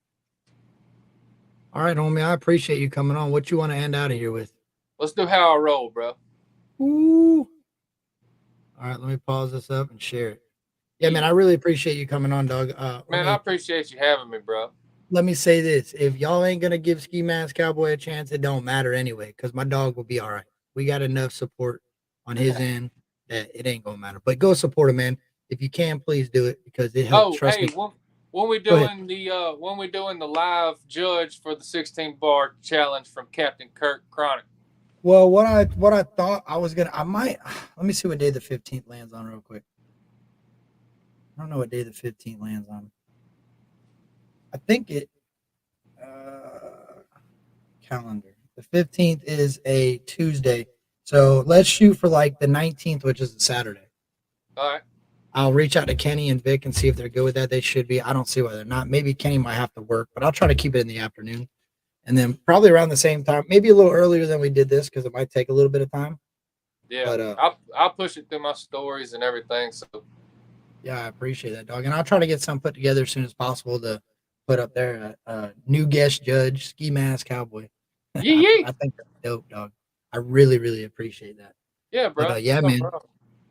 All right, homie, I appreciate you coming on. What you want to end out of here with? Let's do How I Roll, bro. Ooh. All right, let me pause this up and share it. Yeah, man, I really appreciate you coming on, dog. Man, I appreciate you having me, bro. Let me say this. If y'all ain't going to give Ski Mask Cowboy a chance, it don't matter anyway, because my dog will be all right. We got enough support on his end that it ain't going to matter. But go support him, man. If you can, please do it, because it helps. Trust me. When we doing the live judge for the 16 bar challenge from Captain Kirk Chronic? Well, what I thought I was gonna, let me see what day the 15th lands on real quick. I don't know what day the 15th lands on. I think calendar. The 15th is a Tuesday. So let's shoot for like the 19th, which is a Saturday. All right. I'll reach out to Kenny and Vic and see if they're good with that. They should be. I don't see why they're not. Maybe Kenny might have to work, but I'll try to keep it in the afternoon. And then probably around the same time, maybe a little earlier than we did this, because it might take a little bit of time. Yeah, but, I'll push it through my stories and everything. So yeah, I appreciate that, dog. And I'll try to get something put together as soon as possible to put up there. New guest judge, Ski Mask Cowboy. I think that's dope, dog. I really, really appreciate that. Yeah, bro. But, yeah, man.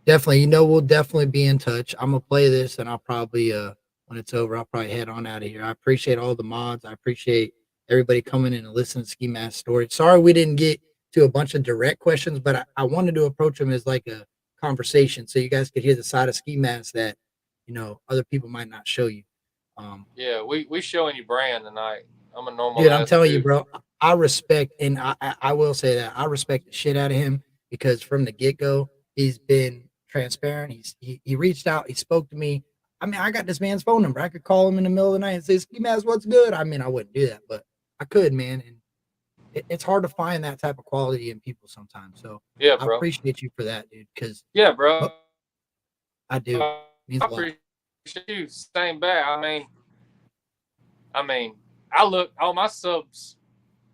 Definitely. We'll definitely be in touch. I'm going to play this, and I'll probably, when it's over, I'll probably head on out of here. I appreciate all the mods. I appreciate everybody coming in and listening to Ski Mask story. Sorry we didn't get to a bunch of direct questions, but I wanted to approach them as like a conversation so you guys could hear the side of Ski Mask that, other people might not show you. Yeah, we showing you Brand tonight. I'm a normal dude. I'm telling you, bro, I respect, and I will say that I respect the shit out of him, because from the get-go, he's been transparent. He reached out, he spoke to me. I mean, I got this man's phone number. I could call him in the middle of the night and say, "Ski Mask, what's good?" I mean, I wouldn't do that, but I could, man. And it's hard to find that type of quality in people sometimes. So yeah, bro. I appreciate you for that, dude. Because yeah, bro, I do. I appreciate you. Same back. I mean, I look all my subs.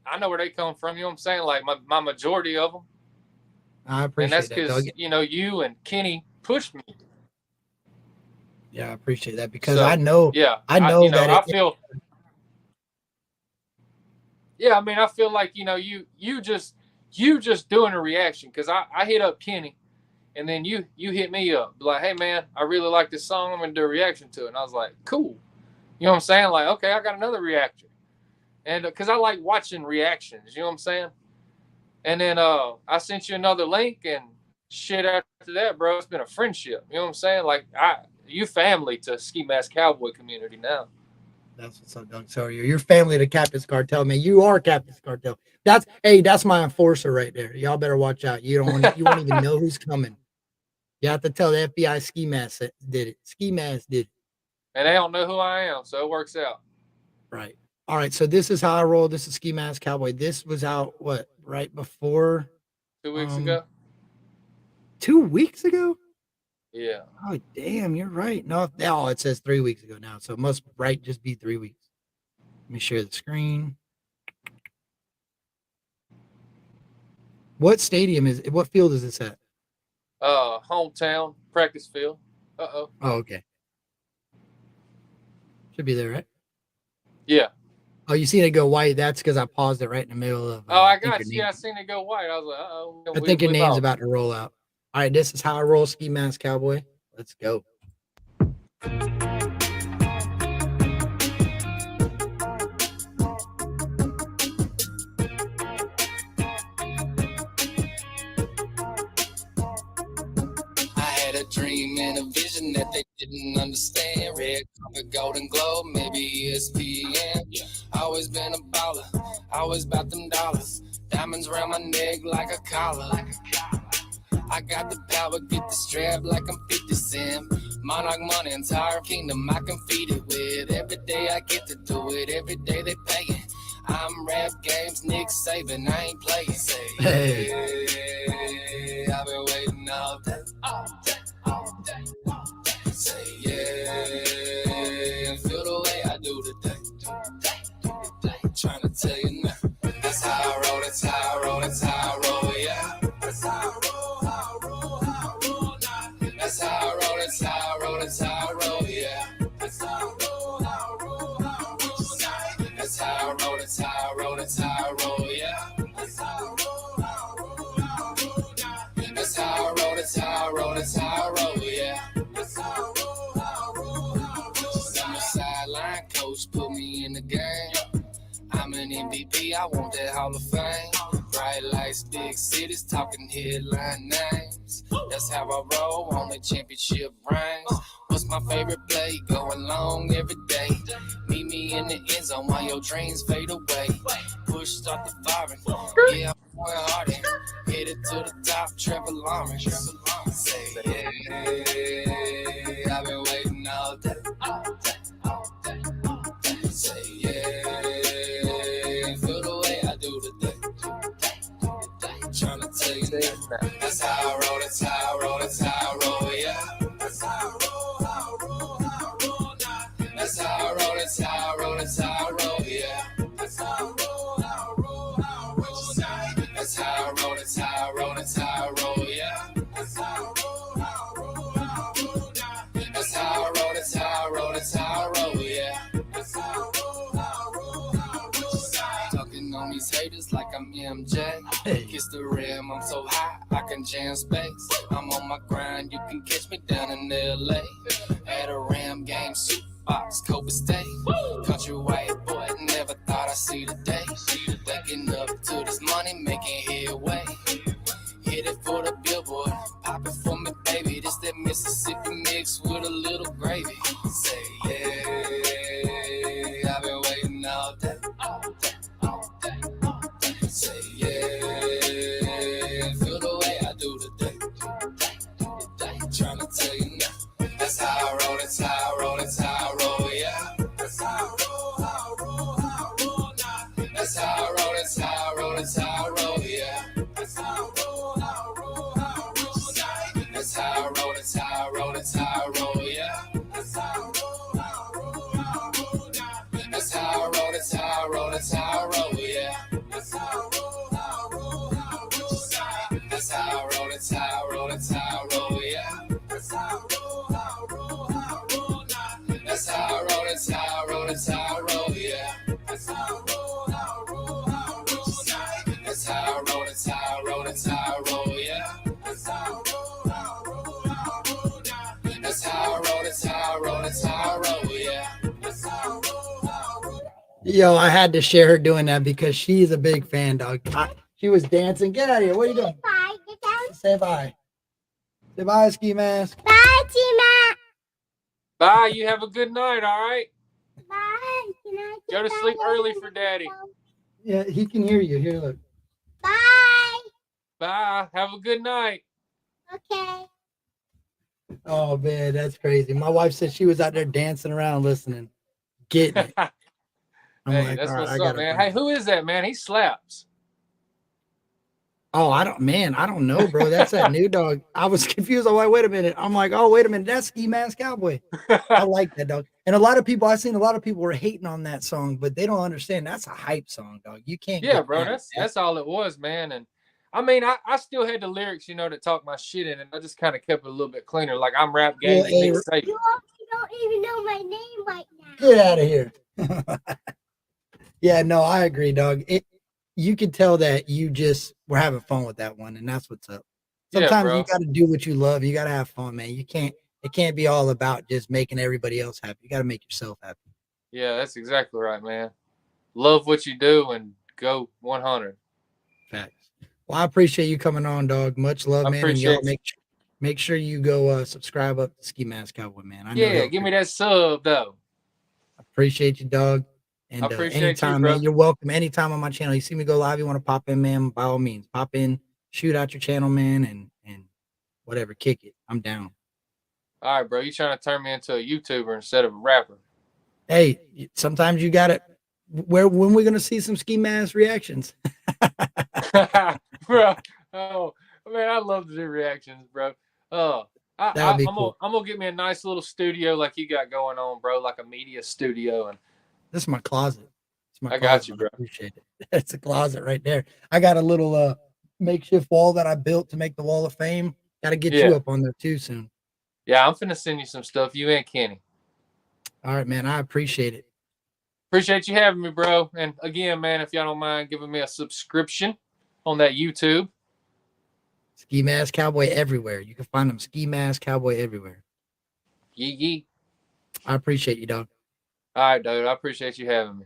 I know where they come from. You know what I'm saying? Like my majority of them. I appreciate that. And that's because you and Kenny pushed me. Yeah, I appreciate that, because I know. Yeah, I know that. I feel. Yeah, I mean, I feel like you just doing a reaction, because I hit up Kenny, and then you hit me up like, "Hey man, I really like this song. I'm gonna do a reaction to it." And I was like, "Cool," you know what I'm saying? Like, okay, I got another reactor, and because I like watching reactions, you know what I'm saying? And then I sent you another link, and shit after that, bro, it's been a friendship. You know what I'm saying? Like you family to Ski Mask Cowboy community now. That's what's up, Doug. So you're family to Captain's Cartel, man. You are Captain's Cartel. That's my enforcer right there. Y'all better watch out. You won't even know who's coming. You have to tell the FBI Ski Mask did it. Ski Mask did it. And they don't know who I am, so it works out. Right. All right. So this is How I Roll. This is Ski Mask Cowboy. This was out right before 2 weeks ago. 2 weeks ago? Yeah. Oh, damn, you're right. No, it says 3 weeks ago now, so it must just be 3 weeks. Let me share the screen. What stadium is? What field is this at? Hometown practice field. Uh-oh. Oh, okay. Should be there, right? Yeah. Oh, you seen it go white? That's because I paused it right in the middle of. Oh, I think got your you. name- I seen it go white. I was like, uh-oh. I think your name's about to roll out. All right, this is how I roll, Ski Mask Cowboy. Let's go. I had a dream and a vision that they didn't understand. Red carpet, Golden Globe, maybe ESPN. Always been a baller, always about them dollars. Diamonds around my neck like a collar. I got the power, get the strap like I'm 50 Cent. Monarch money, entire kingdom I can feed it with. Every day I get to do it, every day they paying. I'm rap games, Nick Saban, I ain't playing. Say, yeah, I've been waiting all day, all day, all day, all day. Say, yeah, and feel the way I do today. Trying to tell you now, that's how I roll, that's how I roll, that's how I roll, yeah. That's how I roll, how I roll, how I roll now. That's how I roll, that's how I roll, that's how I roll, yeah. That's how I roll, how I roll, how I roll now. That's how I roll, that's how I roll, that's how I roll, yeah. That's how I roll, how I roll, how I roll now. That's how I roll, that's how I roll, that's how I roll, yeah. That's how I roll, how I roll, how I roll now. I'm a sideline coach, put me in the game. I'm an MVP, I want that Hall of Fame. Bright lights, big cities, talking headline names. That's how I roll on the championship rings. What's my favorite play? Going long every day. Meet me in the end zone while your dreams fade away. Push, start the firing. Yeah, I'm going hard in. Headed to the top, Trevor Lawrence. Say, yeah, I've been waiting all day, all day, all day, all day. Say, yeah. Trying to tell you now. That's how I roll, that's how I roll, that's how I roll, yeah. That's how I roll, how I roll, how I roll now. That's how I roll, that's how I roll, that's how I roll, yeah. That's how I roll, how I roll, how I roll now. That's how I roll, that's how I roll, that's how I roll, yeah. That's how I roll, how I roll, how I roll now. That's how I roll, that's how I roll, that's how I roll, yeah. That's how I roll, how I roll, how I roll now. Talking on these haters like I'm MJ. Kiss the rim, I'm so high, I can jam space. I'm on my grind, you can catch me down in LA. At a Ram game, super box, Kobe State. Country white boy, never thought I'd see the day. Waking up to this money, making headway. Hit it for the billboard, pop it for me, baby. This that Mississippi mix with a little gravy. Say, yeah, I've been waiting all day, all day, all day, all day. Say, yeah. Trying to tell you now. That's how I roll, that's how I roll, that's how I roll, yeah. That's how I roll, how I roll, how I roll now. That's how I roll, that's how I roll, that's how I roll, yeah. That's how I roll, how I roll, how I roll now. That's how I roll, that's how I roll, that's how I roll, yeah. That's how I roll, how I roll, how I roll now. That's how I roll, that's how I roll, that's how I roll, yeah. That's how I roll, how I roll, how I roll now. That's how I roll, that's how I roll, that's how I roll, yeah. That's how I roll, how I roll, how I roll now. That's how I roll, that's how I roll, that's how I roll, yeah. That's how I roll, how I roll, how I roll now. That's how I roll, that's how I roll, that's how I roll, yeah. That's how I roll, how I roll, how I roll now. That's how I roll, that's how I roll, that's how I roll, yeah. That's how I roll, how I roll. Yo, I had to share her doing that because she's a big fan, dog. She was dancing. Get out of here. What are you doing? Bye. Get down. Say bye. Say bye, Ski Mask. Bye, Tina. Bye. You have a good night, all right? Bye. Can I Go to say sleep bye? early for Daddy. Yeah, he can hear you. Here, look. Bye. Bye. Have a good night. Okay. Oh, man, that's crazy. My wife said she was out there dancing around listening, getting it. I'm Hey, like, that's all right, what's I up, gotta man. find Hey, who is that, man? He slaps. Oh, I don't know, bro. That's that new dog. I was confused. I'm like, wait a minute. I'm like, oh, wait a minute. That's Ski Mask Cowboy. I like that dog. And I've seen a lot of people were hating on that song, but they don't understand that's a hype song, dog. You can't Yeah, get bro. mad at that. That's all it was, man. And I mean, I still had the lyrics, you know, that talk my shit in it. I just kind of kept it a little bit cleaner. Like I'm rap game Well, and Nick Saban. You don't even know my name right now. Get out of here. Yeah, no, I agree, dog. You could tell that you just were having fun with that one, and that's what's up. Yeah, Sometimes bro. you got to do what you love. You got to have fun, man. It can't be all about just making everybody else happy. You got to make yourself happy. Yeah, that's exactly right, man. Love what you do and go 100. Facts. Well, I appreciate you coming on, dog. Much love, I man. And y'all appreciate make sure you go subscribe up to Ski Mask Cowboy, man. I know Yeah, he'll give me that sub though. appreciate you, dog. And I appreciate anytime, you, bro. man, you're welcome. Anytime on my channel, you see me go live, you want to pop in, man, by all means, pop in, shoot out your channel, man, and whatever, kick it. I'm down. All right, bro. You trying to turn me into a YouTuber instead of a rapper? Hey, sometimes you got it. When we're gonna see some Ski Mask reactions? Bro, oh man, I love to do reactions, bro. That'd be cool. I'm gonna get me a nice little studio like you got going on, bro, like a media studio, and This is my closet. It's my I closet. got you, bro. I appreciate it. It's a closet right there. I got a little makeshift wall that I built to make the Wall of Fame. Got to get Yeah. you up on there too soon. Yeah, I'm finna send you some stuff. You and Kenny. All right, man. I appreciate it. Appreciate you having me, bro. And again, man, if y'all don't mind giving me a subscription on that YouTube. Ski Mask Cowboy everywhere. You can find them Ski Mask Cowboy everywhere. Yee yee. I appreciate you, dog. All right, dude. I appreciate you having me.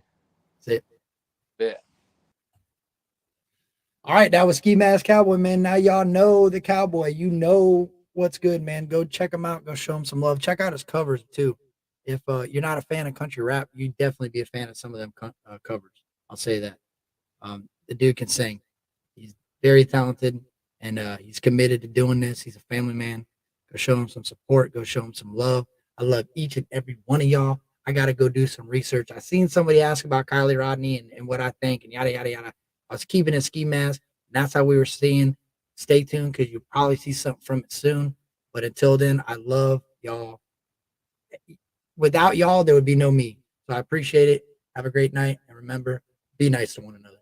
That's it. Bet. All right, that was Ski Mask Cowboy, man. Now y'all know the Cowboy. You know what's good, man. Go check him out. Go show him some love. Check out his covers too. If you're not a fan of country rap, you definitely be a fan of some of them covers. I'll say that. The dude can sing. He's very talented, and he's committed to doing this. He's a family man. Go show him some support. Go show him some love. I love each and every one of y'all. I got to go do some research. I seen somebody ask about Kylie Rodney and what I think and yada, yada, yada. I was keeping it Ski Mask. And that's how we were seeing. Stay tuned because you'll probably see something from it soon. But until then, I love y'all. Without y'all, there would be no me. So I appreciate it. Have a great night. And remember, be nice to one another.